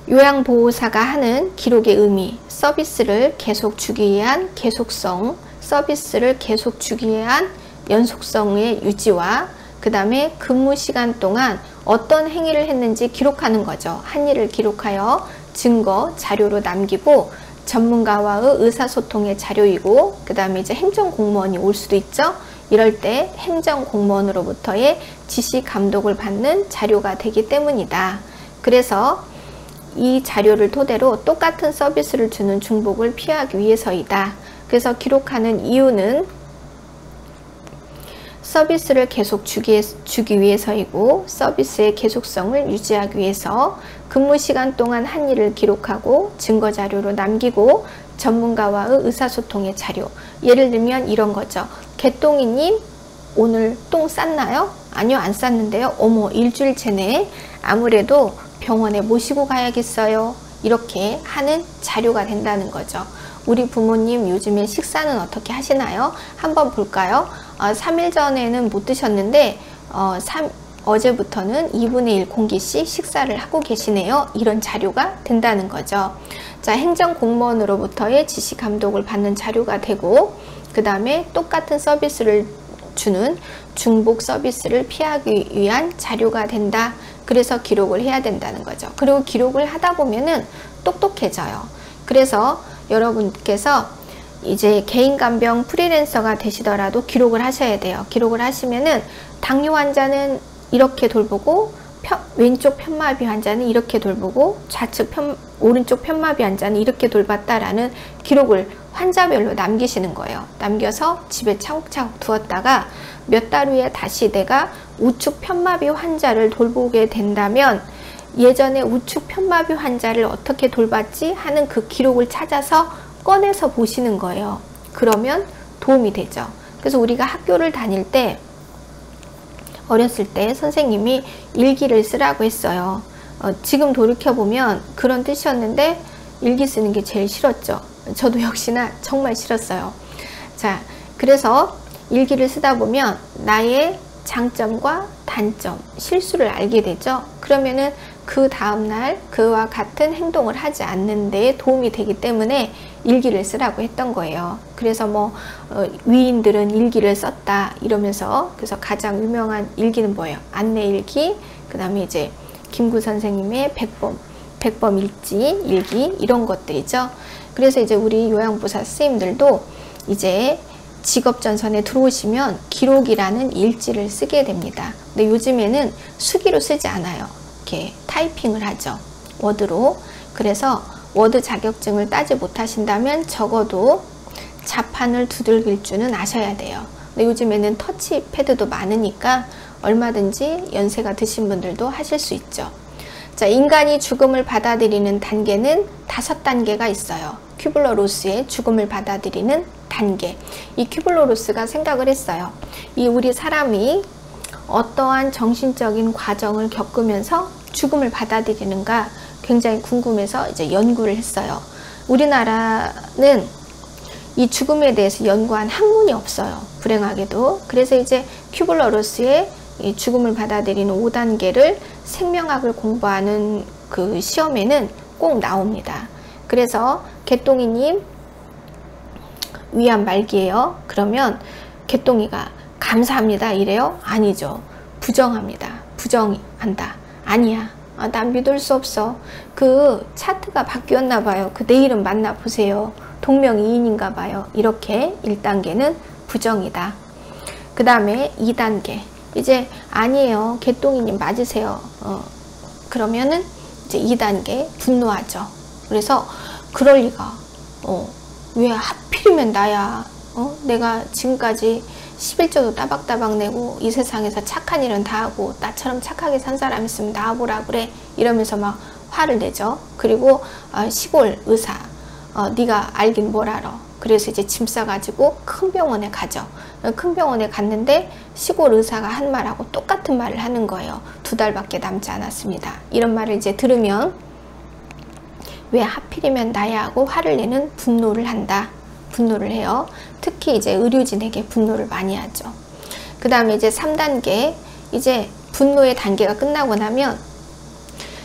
요양보호사가 하는 기록의 의미, 서비스를 계속 주기 위한 계속성, 서비스를 계속 주기 위한 연속성의 유지와 그 다음에 근무 시간 동안 어떤 행위를 했는지 기록하는 거죠. 한 일을 기록하여 증거, 자료로 남기고 전문가와의 의사소통의 자료이고, 그 다음에 이제 행정공무원이 올 수도 있죠. 이럴 때 행정공무원으로부터의 지시 감독을 받는 자료가 되기 때문이다. 그래서 이 자료를 토대로 똑같은 서비스를 주는 중복을 피하기 위해서이다. 그래서 기록하는 이유는 서비스를 계속 주기 위해서이고, 서비스의 계속성을 유지하기 위해서 근무 시간 동안 한 일을 기록하고 증거 자료로 남기고 전문가와의 의사소통의 자료. 예를 들면 이런 거죠. 개똥이님 오늘 똥 쌌나요? 아니요, 안 쌌는데요. 어머, 일주일째네. 아무래도 병원에 모시고 가야겠어요. 이렇게 하는 자료가 된다는 거죠. 우리 부모님 요즘에 식사는 어떻게 하시나요? 한번 볼까요? 3일 전에는 못 드셨는데 어제부터는 2분의 1 공기씩 식사를 하고 계시네요. 이런 자료가 된다는 거죠. 자, 행정공무원으로부터의 지시 감독을 받는 자료가 되고, 그 다음에 똑같은 서비스를 주는 중복 서비스를 피하기 위한 자료가 된다. 그래서 기록을 해야 된다는 거죠. 그리고 기록을 하다 보면은 똑똑해져요. 그래서 여러분께서 이제 개인간병 프리랜서가 되시더라도 기록을 하셔야 돼요. 기록을 하시면은 당뇨 환자는 이렇게 돌보고 왼쪽 편마비 환자는 이렇게 돌보고 오른쪽 편마비 환자는 이렇게 돌봤다라는 기록을 환자별로 남기시는 거예요. 남겨서 집에 차곡차곡 두었다가 몇 달 후에 다시 내가 우측 편마비 환자를 돌보게 된다면 예전에 우측 편마비 환자를 어떻게 돌봤지 하는 그 기록을 찾아서 꺼내서 보시는 거예요. 그러면 도움이 되죠. 그래서 우리가 학교를 다닐 때 어렸을 때 선생님이 일기를 쓰라고 했어요. 지금 돌이켜보면 그런 뜻이었는데 일기 쓰는 게 제일 싫었죠. 저도 역시나 정말 싫었어요. 자, 그래서 일기를 쓰다 보면 나의 장점과 단점, 실수를 알게 되죠. 그러면은 그 다음날 그와 같은 행동을 하지 않는 데 도움이 되기 때문에 일기를 쓰라고 했던 거예요. 그래서 뭐 위인들은 일기를 썼다 이러면서, 그래서 가장 유명한 일기는 뭐예요? 안내일기, 그 다음에 이제 김구 선생님의 백범 일기 이런 것들이죠. 그래서 이제 우리 요양보호사 선생님들도 이제 직업전선에 들어오시면 기록이라는 일지를 쓰게 됩니다. 근데 요즘에는 수기로 쓰지 않아요. 이렇게 타이핑을 하죠. 워드로. 그래서 워드 자격증을 따지 못하신다면 적어도 자판을 두들길 줄은 아셔야 돼요. 근데 요즘에는 터치패드도 많으니까 얼마든지 연세가 드신 분들도 하실 수 있죠. 자, 인간이 죽음을 받아들이는 단계는 5단계가 있어요. 큐블러-로스의 죽음을 받아들이는 단계. 이 큐블러-로스가 생각을 했어요. 이 우리 사람이 어떠한 정신적인 과정을 겪으면서 죽음을 받아들이는가 굉장히 궁금해서 이제 연구를 했어요. 우리나라는 이 죽음에 대해서 연구한 학문이 없어요. 불행하게도. 그래서 이제 큐블러-로스의 이 죽음을 받아들이는 5단계를 생명학을 공부하는 그 시험에는 꼭 나옵니다. 그래서 개똥이님 위암 말기예요. 그러면 개똥이가 감사합니다 이래요? 아니죠. 부정합니다. 부정한다. 아니야. 난 믿을 수 없어. 그 차트가 바뀌었나 봐요. 그 내일은 만나보세요. 동명이인인가 봐요. 이렇게 1단계는 부정이다. 그 다음에 2단계. 이제 아니에요. 개똥이님 맞으세요. 그러면은 이제 2단계 분노하죠. 그래서 그럴 리가. 왜 하필이면 나야. 내가 지금까지 11조도 따박따박 내고 이 세상에서 착한 일은 다 하고 나처럼 착하게 산 사람 있으면 나와보라 그래. 이러면서 막 화를 내죠. 그리고 시골 의사. 네가 알긴 뭘 알아. 그래서 이제 짐 싸가지고 큰 병원에 가죠. 큰 병원에 갔는데 시골 의사가 한 말하고 똑같은 말을 하는 거예요. 2달밖에 남지 않았습니다. 이런 말을 이제 들으면 왜 하필이면 나야 하고 화를 내는 분노를 한다. 분노를 해요. 특히 이제 의료진에게 분노를 많이 하죠. 그 다음에 이제 3단계, 이제 분노의 단계가 끝나고 나면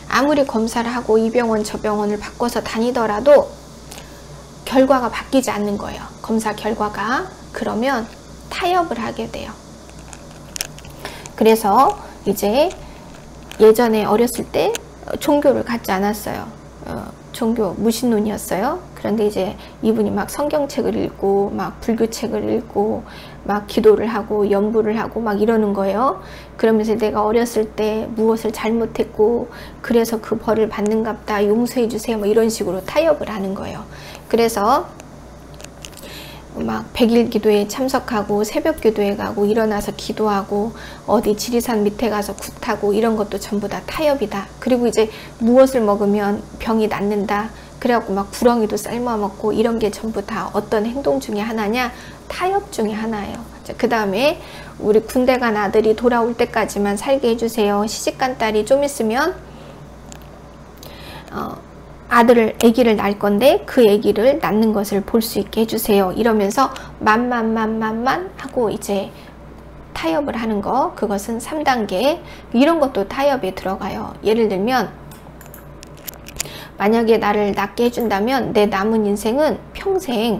아무리 검사를 하고 이 병원 저 병원을 바꿔서 다니더라도 결과가 바뀌지 않는 거예요. 검사 결과가. 그러면 타협을 하게 돼요. 그래서 이제 예전에 어렸을 때 종교를 갖지 않았어요. 종교 무신론이었어요. 그런데 이제 이분이 막 성경책을 읽고 막 불교책을 읽고 막 기도를 하고 연부를 하고 막 이러는 거예요. 그러면서 내가 어렸을 때 무엇을 잘못했고 그래서 그 벌을 받는갑다, 용서해 주세요, 뭐 이런 식으로 타협을 하는 거예요. 그래서 막 100일 기도에 참석하고 새벽 기도에 가고 일어나서 기도하고 어디 지리산 밑에 가서 굿하고 이런 것도 전부 다 타협이다. 그리고 이제 무엇을 먹으면 병이 낫는다. 그래갖고 막 구렁이도 삶아 먹고 이런 게 전부 다 어떤 행동 중에 하나냐? 타협 중에 하나예요. 그 다음에 우리 군대 간 아들이 돌아올 때까지만 살게 해주세요. 시집간 딸이 좀 있으면 아기를 낳을 건데 그 아기를 낳는 것을 볼 수 있게 해주세요. 이러면서 만만 하고 이제 타협을 하는 거, 그것은 3단계. 이런 것도 타협에 들어가요. 예를 들면 만약에 나를 낫게 해준다면 내 남은 인생은 평생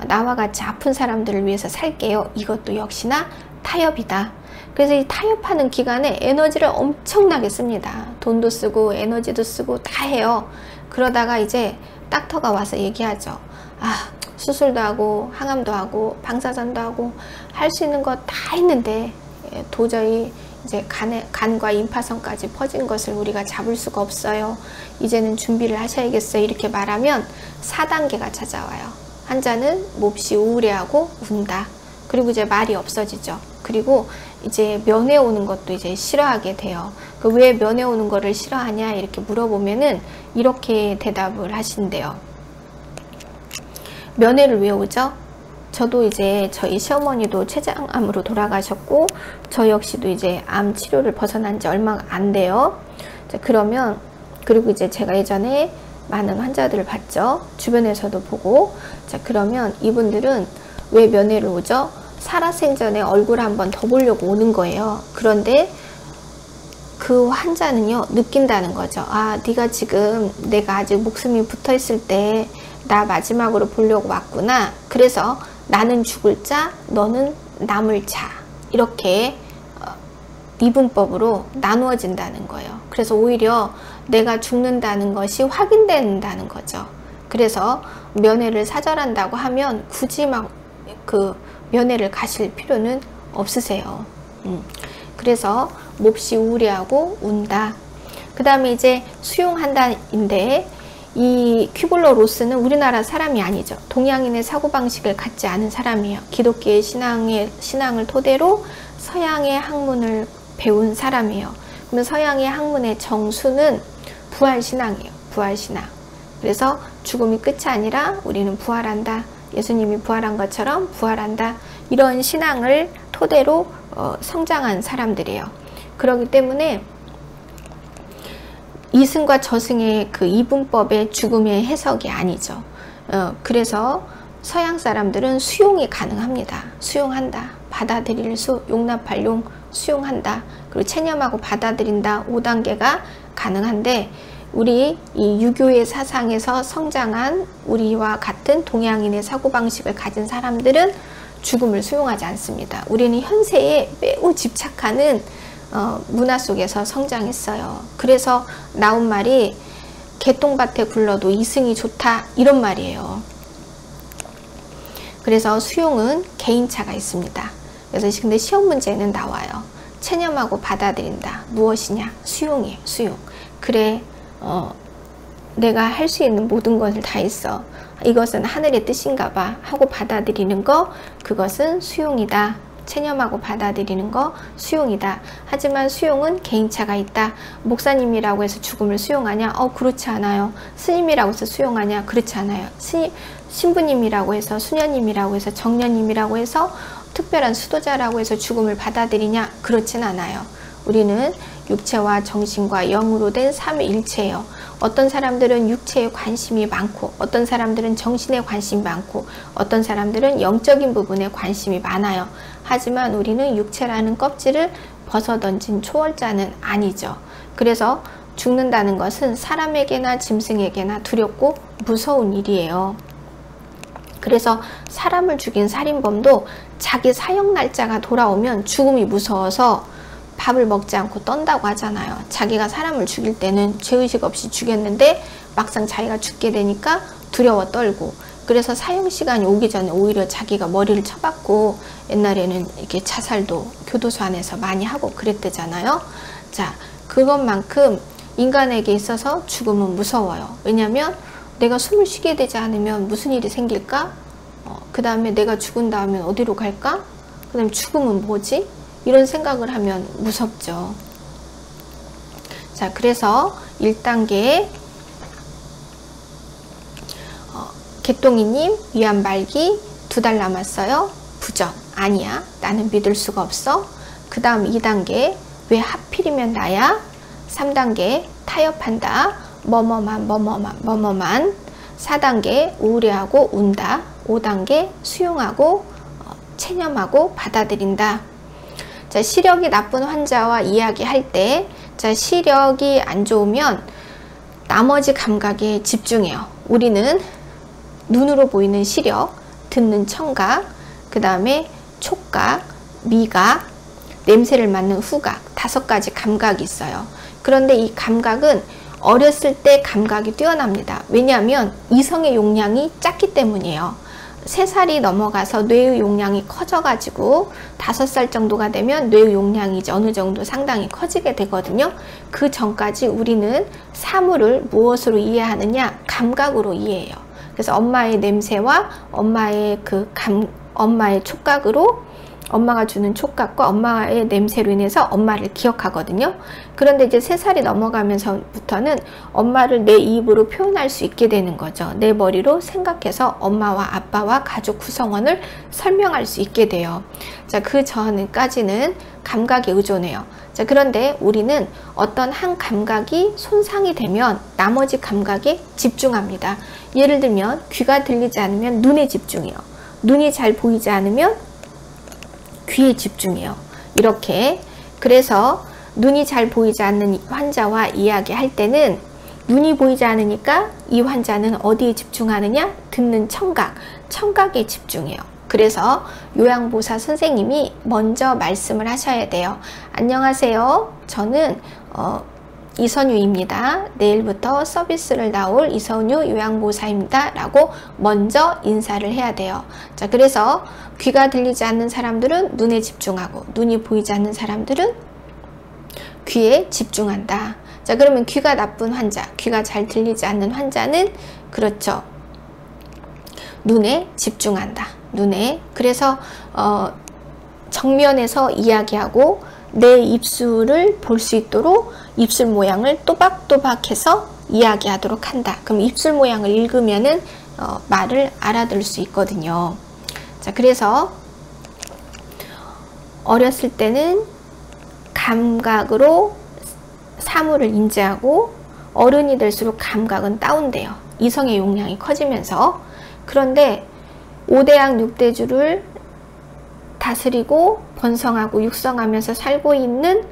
나와 같이 아픈 사람들을 위해서 살게요. 이것도 역시나 타협이다. 그래서 이 타협하는 기간에 에너지를 엄청나게 씁니다. 돈도 쓰고 에너지도 쓰고 다 해요. 그러다가 이제 닥터가 와서 얘기하죠. 수술도 하고 항암도 하고 방사선도 하고 할 수 있는 거 다 했는데 도저히 이제 간과 임파선까지 퍼진 것을 우리가 잡을 수가 없어요. 이제는 준비를 하셔야겠어요. 이렇게 말하면 4단계가 찾아와요. 환자는 몹시 우울해하고 운다. 그리고 이제 말이 없어지죠. 그리고 이제 면회 오는 것도 이제 싫어하게 돼요. 왜 면회 오는 거를 싫어하냐 이렇게 물어보면은 이렇게 대답을 하신대요. 면회를 왜 오죠? 저도 이제 저희 시어머니도 췌장암으로 돌아가셨고 저 역시도 이제 암 치료를 벗어난 지 얼마 안 돼요. 자, 그러면 그리고 이제 제가 예전에 많은 환자들을 봤죠. 주변에서도 보고. 자, 그러면 이분들은 왜 면회를 오죠? 살아생전에 얼굴 한번 더 보려고 오는 거예요. 그런데 그 환자는요 느낀다는 거죠. 네가 지금 내가 아직 목숨이 붙어 있을 때 나 마지막으로 보려고 왔구나. 그래서 나는 죽을 자, 너는 남을 자. 이렇게 이분법으로 나누어진다는 거예요. 그래서 오히려 내가 죽는다는 것이 확인된다는 거죠. 그래서 면회를 사절한다고 하면 굳이 막 그 면회를 가실 필요는 없으세요. 그래서 몹시 우울해하고 운다. 그 다음에 이제 수용한다인데 이 퀴블러 로스는 우리나라 사람이 아니죠. 동양인의 사고방식을 갖지 않은 사람이에요. 기독교의 신앙을 토대로 서양의 학문을 배운 사람이에요. 그러면 서양의 학문의 정수는 부활신앙이에요. 부활신앙. 그래서 죽음이 끝이 아니라 우리는 부활한다. 예수님이 부활한 것처럼 부활한다. 이런 신앙을 토대로 성장한 사람들이에요. 그렇기 때문에 이승과 저승의 그 이분법의 죽음의 해석이 아니죠. 그래서 서양 사람들은 수용이 가능합니다. 수용한다. 받아들일 수, 용납할 용, 수용한다. 그리고 체념하고 받아들인다. 5단계가 가능한데 우리 이 유교의 사상에서 성장한 우리와 같은 동양인의 사고방식을 가진 사람들은 죽음을 수용하지 않습니다. 우리는 현세에 매우 집착하는 문화 속에서 성장했어요. 그래서 나온 말이 개똥밭에 굴러도 이승이 좋다 이런 말이에요. 그래서 수용은 개인차가 있습니다. 그래서 근데 시험 문제는 나와요. 체념하고 받아들인다. 무엇이냐? 수용이에요. 수용. 그래, 내가 할 수 있는 모든 것을 다 했어. 이것은 하늘의 뜻인가 봐 하고 받아들이는 거, 그것은 수용이다. 체념하고 받아들이는 거 수용이다. 하지만 수용은 개인차가 있다. 목사님이라고 해서 죽음을 수용하냐? 그렇지 않아요. 스님이라고 해서 수용하냐? 그렇지 않아요. 신부님이라고 해서, 수녀님이라고 해서, 정녀님이라고 해서, 특별한 수도자라고 해서 죽음을 받아들이냐? 그렇진 않아요. 우리는 육체와 정신과 영으로 된 삼위일체예요. 어떤 사람들은 육체에 관심이 많고, 어떤 사람들은 정신에 관심이 많고, 어떤 사람들은 영적인 부분에 관심이 많아요. 하지만 우리는 육체라는 껍질을 벗어던진 초월자는 아니죠. 그래서 죽는다는 것은 사람에게나 짐승에게나 두렵고 무서운 일이에요. 그래서 사람을 죽인 살인범도 자기 사형 날짜가 돌아오면 죽음이 무서워서 밥을 먹지 않고 떤다고 하잖아요. 자기가 사람을 죽일 때는 죄의식 없이 죽였는데 막상 자기가 죽게 되니까 두려워 떨고, 그래서 사형 시간이 오기 전에 오히려 자기가 머리를 쳐박고, 옛날에는 이렇게 자살도 교도소 안에서 많이 하고 그랬대잖아요. 자, 그것만큼 인간에게 있어서 죽음은 무서워요. 왜냐하면 내가 숨을 쉬게 되지 않으면 무슨 일이 생길까? 그 다음에 내가 죽은 다음에 어디로 갈까? 그 다음에 죽음은 뭐지? 이런 생각을 하면 무섭죠. 자, 그래서 1단계 개똥이님 위안 말기 2달 남았어요. 부정. 아니야. 나는 믿을 수가 없어. 그 다음 2단계 왜 하필이면 나야? 3단계 타협한다. 뭐뭐만 4단계 우울해하고 운다. 5단계 수용하고 체념하고 받아들인다. 자, 시력이 나쁜 환자와 이야기할 때, 자, 시력이 안 좋으면 나머지 감각에 집중해요. 우리는 눈으로 보이는 시력, 듣는 청각, 그 다음에 촉각, 미각, 냄새를 맡는 후각, 5가지 감각이 있어요. 그런데 이 감각은 어렸을 때 감각이 뛰어납니다. 왜냐하면 이성의 용량이 작기 때문이에요. 3살이 넘어가서 뇌의 용량이 커져가지고 5살 정도가 되면 뇌의 용량이 이제 어느 정도 상당히 커지게 되거든요. 그 전까지 우리는 사물을 무엇으로 이해하느냐? 감각으로 이해해요. 그래서 엄마의 냄새와 엄마의 엄마의 촉각으로, 엄마가 주는 촉각과 엄마의 냄새로 인해서 엄마를 기억하거든요. 그런데 이제 3살이 넘어가면서부터는 엄마를 내 입으로 표현할 수 있게 되는 거죠. 내 머리로 생각해서 엄마와 아빠와 가족 구성원을 설명할 수 있게 돼요. 자, 그 전까지는 감각에 의존해요. 자, 그런데 우리는 어떤 한 감각이 손상이 되면 나머지 감각에 집중합니다. 예를 들면 귀가 들리지 않으면 눈에 집중해요. 눈이 잘 보이지 않으면 귀에 집중해요. 이렇게. 그래서 눈이 잘 보이지 않는 환자와 이야기할 때는 눈이 보이지 않으니까 이 환자는 어디에 집중하느냐? 듣는 청각, 청각에 집중해요. 그래서 요양보사 선생님이 먼저 말씀을 하셔야 돼요. 안녕하세요. 저는 이선유입니다. 내일부터 서비스를 나올 이선유 요양보사입니다. 라고 먼저 인사를 해야 돼요. 자, 그래서 귀가 들리지 않는 사람들은 눈에 집중하고, 눈이 보이지 않는 사람들은 귀에 집중한다. 자, 그러면 귀가 나쁜 환자, 귀가 잘 들리지 않는 환자는, 그렇죠, 눈에 집중한다. 눈에. 그래서 정면에서 이야기하고 내 입술을 볼 수 있도록 입술 모양을 또박또박 해서 이야기하도록 한다. 그럼 입술 모양을 읽으면은 말을 알아들을 수 있거든요. 자, 그래서 어렸을 때는 감각으로 사물을 인지하고, 어른이 될수록 감각은 다운돼요. 이성의 용량이 커지면서. 그런데 5대양 6대주를 다스리고 번성하고 육성하면서 살고 있는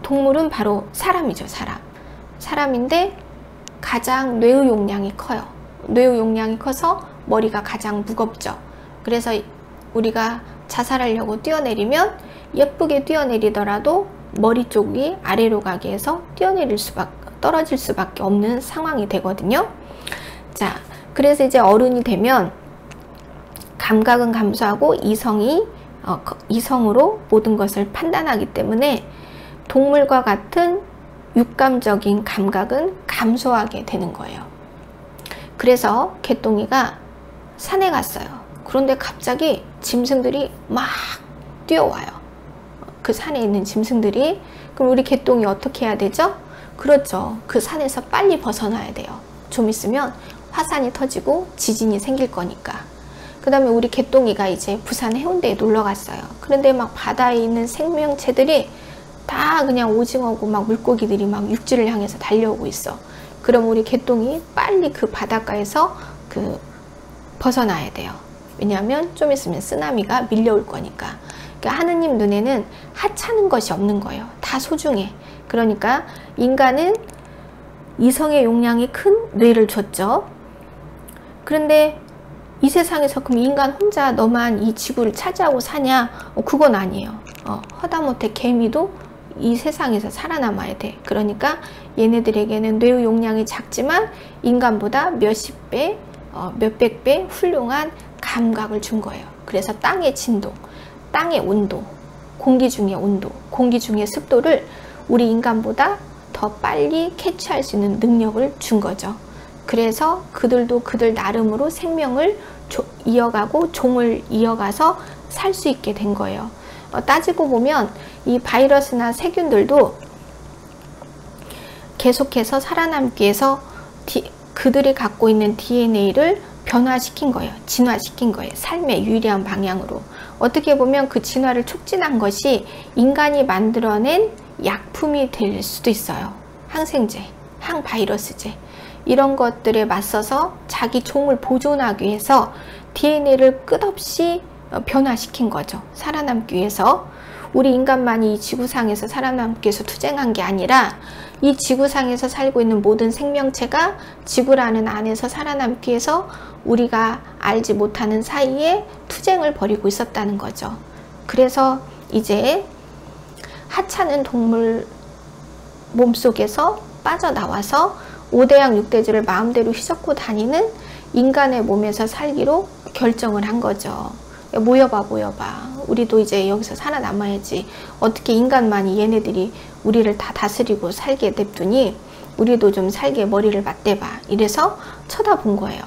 동물은 바로 사람이죠. 사람인데 가장 뇌의 용량이 커요. 뇌의 용량이 커서 머리가 가장 무겁죠. 그래서 우리가 자살하려고 뛰어내리면 예쁘게 뛰어내리더라도 머리 쪽이 아래로 가게 해서 떨어질 수밖에 없는 상황이 되거든요. 자, 그래서 이제 어른이 되면 감각은 감소하고 이성이 이성으로 모든 것을 판단하기 때문에 동물과 같은 육감적인 감각은 감소하게 되는 거예요. 그래서 개똥이가 산에 갔어요. 그런데 갑자기 짐승들이 막 뛰어와요. 그 산에 있는 짐승들이. 그럼 우리 개똥이 어떻게 해야 되죠? 그렇죠. 그 산에서 빨리 벗어나야 돼요. 좀 있으면 화산이 터지고 지진이 생길 거니까. 그 다음에 우리 개똥이가 이제 부산 해운대에 놀러 갔어요. 그런데 막 바다에 있는 생명체들이 다 그냥 오징어고 막 물고기들이 막 육지를 향해서 달려오고 있어. 그럼 우리 개똥이 빨리 그 바닷가에서 벗어나야 돼요. 왜냐하면 좀 있으면 쓰나미가 밀려올 거니까. 그러니까 하느님 눈에는 하찮은 것이 없는 거예요. 다 소중해. 그러니까 인간은 이성의 용량이 큰 뇌를 줬죠. 그런데 이 세상에서 그럼 인간 혼자 너만 이 지구를 차지하고 사냐? 그건 아니에요. 허다못해 개미도 이 세상에서 살아남아야 돼. 그러니까 얘네들에게는 뇌의 용량이 작지만 인간보다 몇십 배, 몇백 배 훌륭한 감각을 준 거예요. 그래서 땅의 진동, 땅의 온도, 공기 중의 온도, 공기 중의 습도를 우리 인간보다 더 빨리 캐치할 수 있는 능력을 준 거죠. 그래서 그들도 그들 나름으로 생명을 이어가고 종을 이어가서 살 수 있게 된 거예요. 따지고 보면 이 바이러스나 세균들도 계속해서 살아남기 위해서 그들이 갖고 있는 DNA를 변화시킨 거예요. 진화시킨 거예요. 삶의 유리한 방향으로. 어떻게 보면 그 진화를 촉진한 것이 인간이 만들어낸 약품이 될 수도 있어요. 항생제, 항바이러스제. 이런 것들에 맞서서 자기 종을 보존하기 위해서 DNA를 끝없이 변화시킨 거죠. 살아남기 위해서. 우리 인간만이 이 지구상에서 살아남기 위해서 투쟁한 게 아니라 이 지구상에서 살고 있는 모든 생명체가 지구라는 안에서 살아남기 위해서 우리가 알지 못하는 사이에 투쟁을 벌이고 있었다는 거죠. 그래서 이제 하찮은 동물 몸속에서 빠져나와서 5대양 6대주를 마음대로 휘젓고 다니는 인간의 몸에서 살기로 결정을 한 거죠. 모여봐. 우리도 이제 여기서 살아남아야지. 어떻게 인간만이 얘네들이 우리를 다 다스리고 살게 냅두니 우리도 좀 살게 머리를 맞대봐. 이래서 쳐다본 거예요.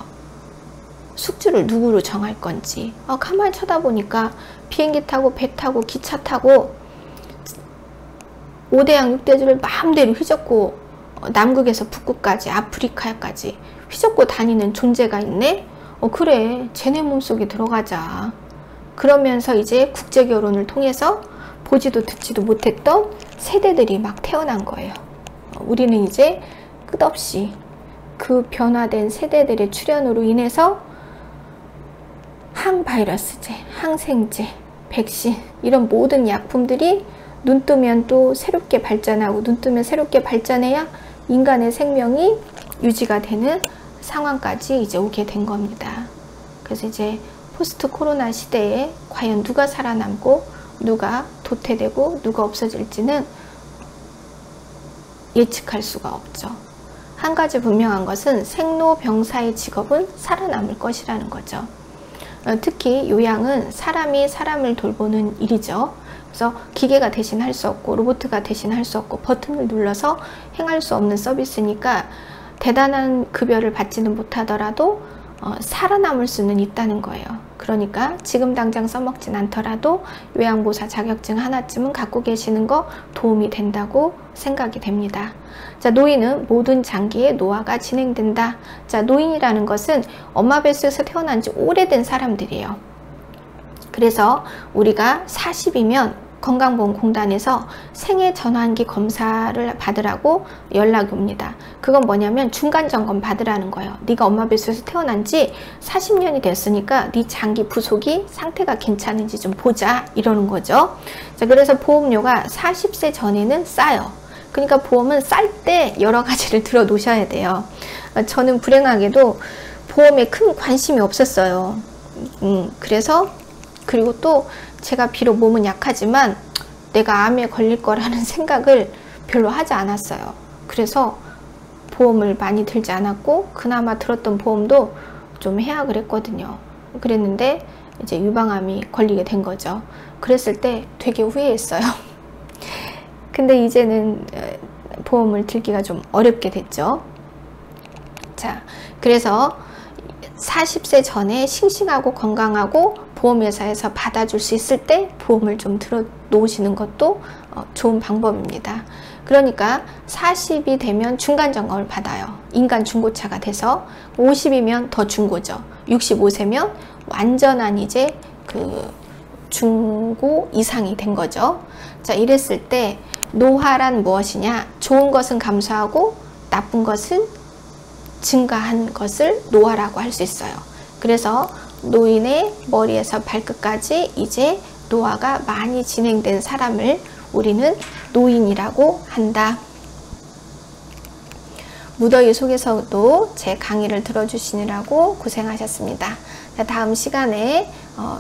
숙주를 누구로 정할 건지. 가만히 쳐다보니까 비행기 타고 배 타고 기차 타고 5대양 6대주를 마음대로 휘젓고 남극에서 북극까지 아프리카까지 휘젓고 다니는 존재가 있네? 그래, 쟤네 몸속에 들어가자. 그러면서 이제 국제결혼을 통해서 보지도 듣지도 못했던 세대들이 막 태어난 거예요. 우리는 이제 끝없이 그 변화된 세대들의 출현으로 인해서 항바이러스제, 항생제, 백신 이런 모든 약품들이 눈 뜨면 또 새롭게 발전하고 눈 뜨면 새롭게 발전해야 인간의 생명이 유지가 되는 상황까지 이제 오게 된 겁니다. 그래서 이제 포스트 코로나 시대에 과연 누가 살아남고 누가 도태되고 누가 없어질지는 예측할 수가 없죠. 한 가지 분명한 것은 생로병사의 직업은 살아남을 것이라는 거죠. 특히 요양은 사람이 사람을 돌보는 일이죠. 그래서 기계가 대신할 수 없고 로봇가 대신할 수 없고 버튼을 눌러서 행할 수 없는 서비스니까 대단한 급여를 받지는 못하더라도 살아남을 수는 있다는 거예요. 그러니까 지금 당장 써먹진 않더라도 요양보호사 자격증 하나쯤은 갖고 계시는 거 도움이 된다고 생각이 됩니다. 자, 노인은 모든 장기의 노화가 진행된다. 자, 노인이라는 것은 엄마 뱃속에서 태어난 지 오래된 사람들이에요. 그래서 우리가 40이면 건강보험공단에서 생애 전환기 검사를 받으라고 연락이 옵니다. 그건 뭐냐면 중간점검 받으라는 거예요. 네가 엄마 뱃속에서 태어난 지 40년이 됐으니까 네 장기 부속이 상태가 괜찮은지 좀 보자 이러는 거죠. 자, 그래서 보험료가 40세 전에는 싸요. 그러니까 보험은 쌀 때 여러 가지를 들어 놓으셔야 돼요. 저는 불행하게도 보험에 큰 관심이 없었어요. 그래서 그리고 또 제가 비록 몸은 약하지만 내가 암에 걸릴 거라는 생각을 별로 하지 않았어요. 그래서 보험을 많이 들지 않았고 그나마 들었던 보험도 좀 해약을 했거든요. 그랬는데 이제 유방암이 걸리게 된 거죠. 그랬을 때 되게 후회했어요. 근데 이제는 보험을 들기가 좀 어렵게 됐죠. 자, 그래서 40세 전에 싱싱하고 건강하고 보험회사에서 받아줄 수 있을 때 보험을 좀 들어 놓으시는 것도 좋은 방법입니다. 그러니까 40이 되면 중간점검을 받아요. 인간 중고차가 돼서 50이면 더 중고죠. 65세면 완전한 이제 그 중고 이상이 된 거죠. 자, 이랬을 때 노화란 무엇이냐? 좋은 것은 감소하고 나쁜 것은 증가한 것을 노화라고 할 수 있어요. 그래서 노인의 머리에서 발끝까지 이제 노화가 많이 진행된 사람을 우리는 노인이라고 한다. 무더위 속에서도 제 강의를 들어주시느라고 고생하셨습니다. 다음 시간에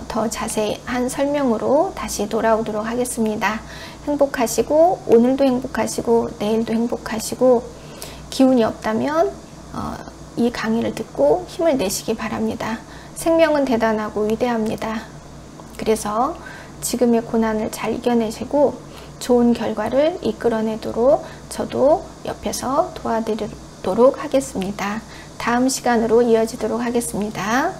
더 자세한 설명으로 다시 돌아오도록 하겠습니다. 행복하시고 오늘도 행복하시고 내일도 행복하시고 기운이 없다면 이 강의를 듣고 힘을 내시기 바랍니다. 생명은 대단하고 위대합니다. 그래서 지금의 고난을 잘 이겨내시고 좋은 결과를 이끌어내도록 저도 옆에서 도와드리도록 하겠습니다. 다음 시간으로 이어지도록 하겠습니다.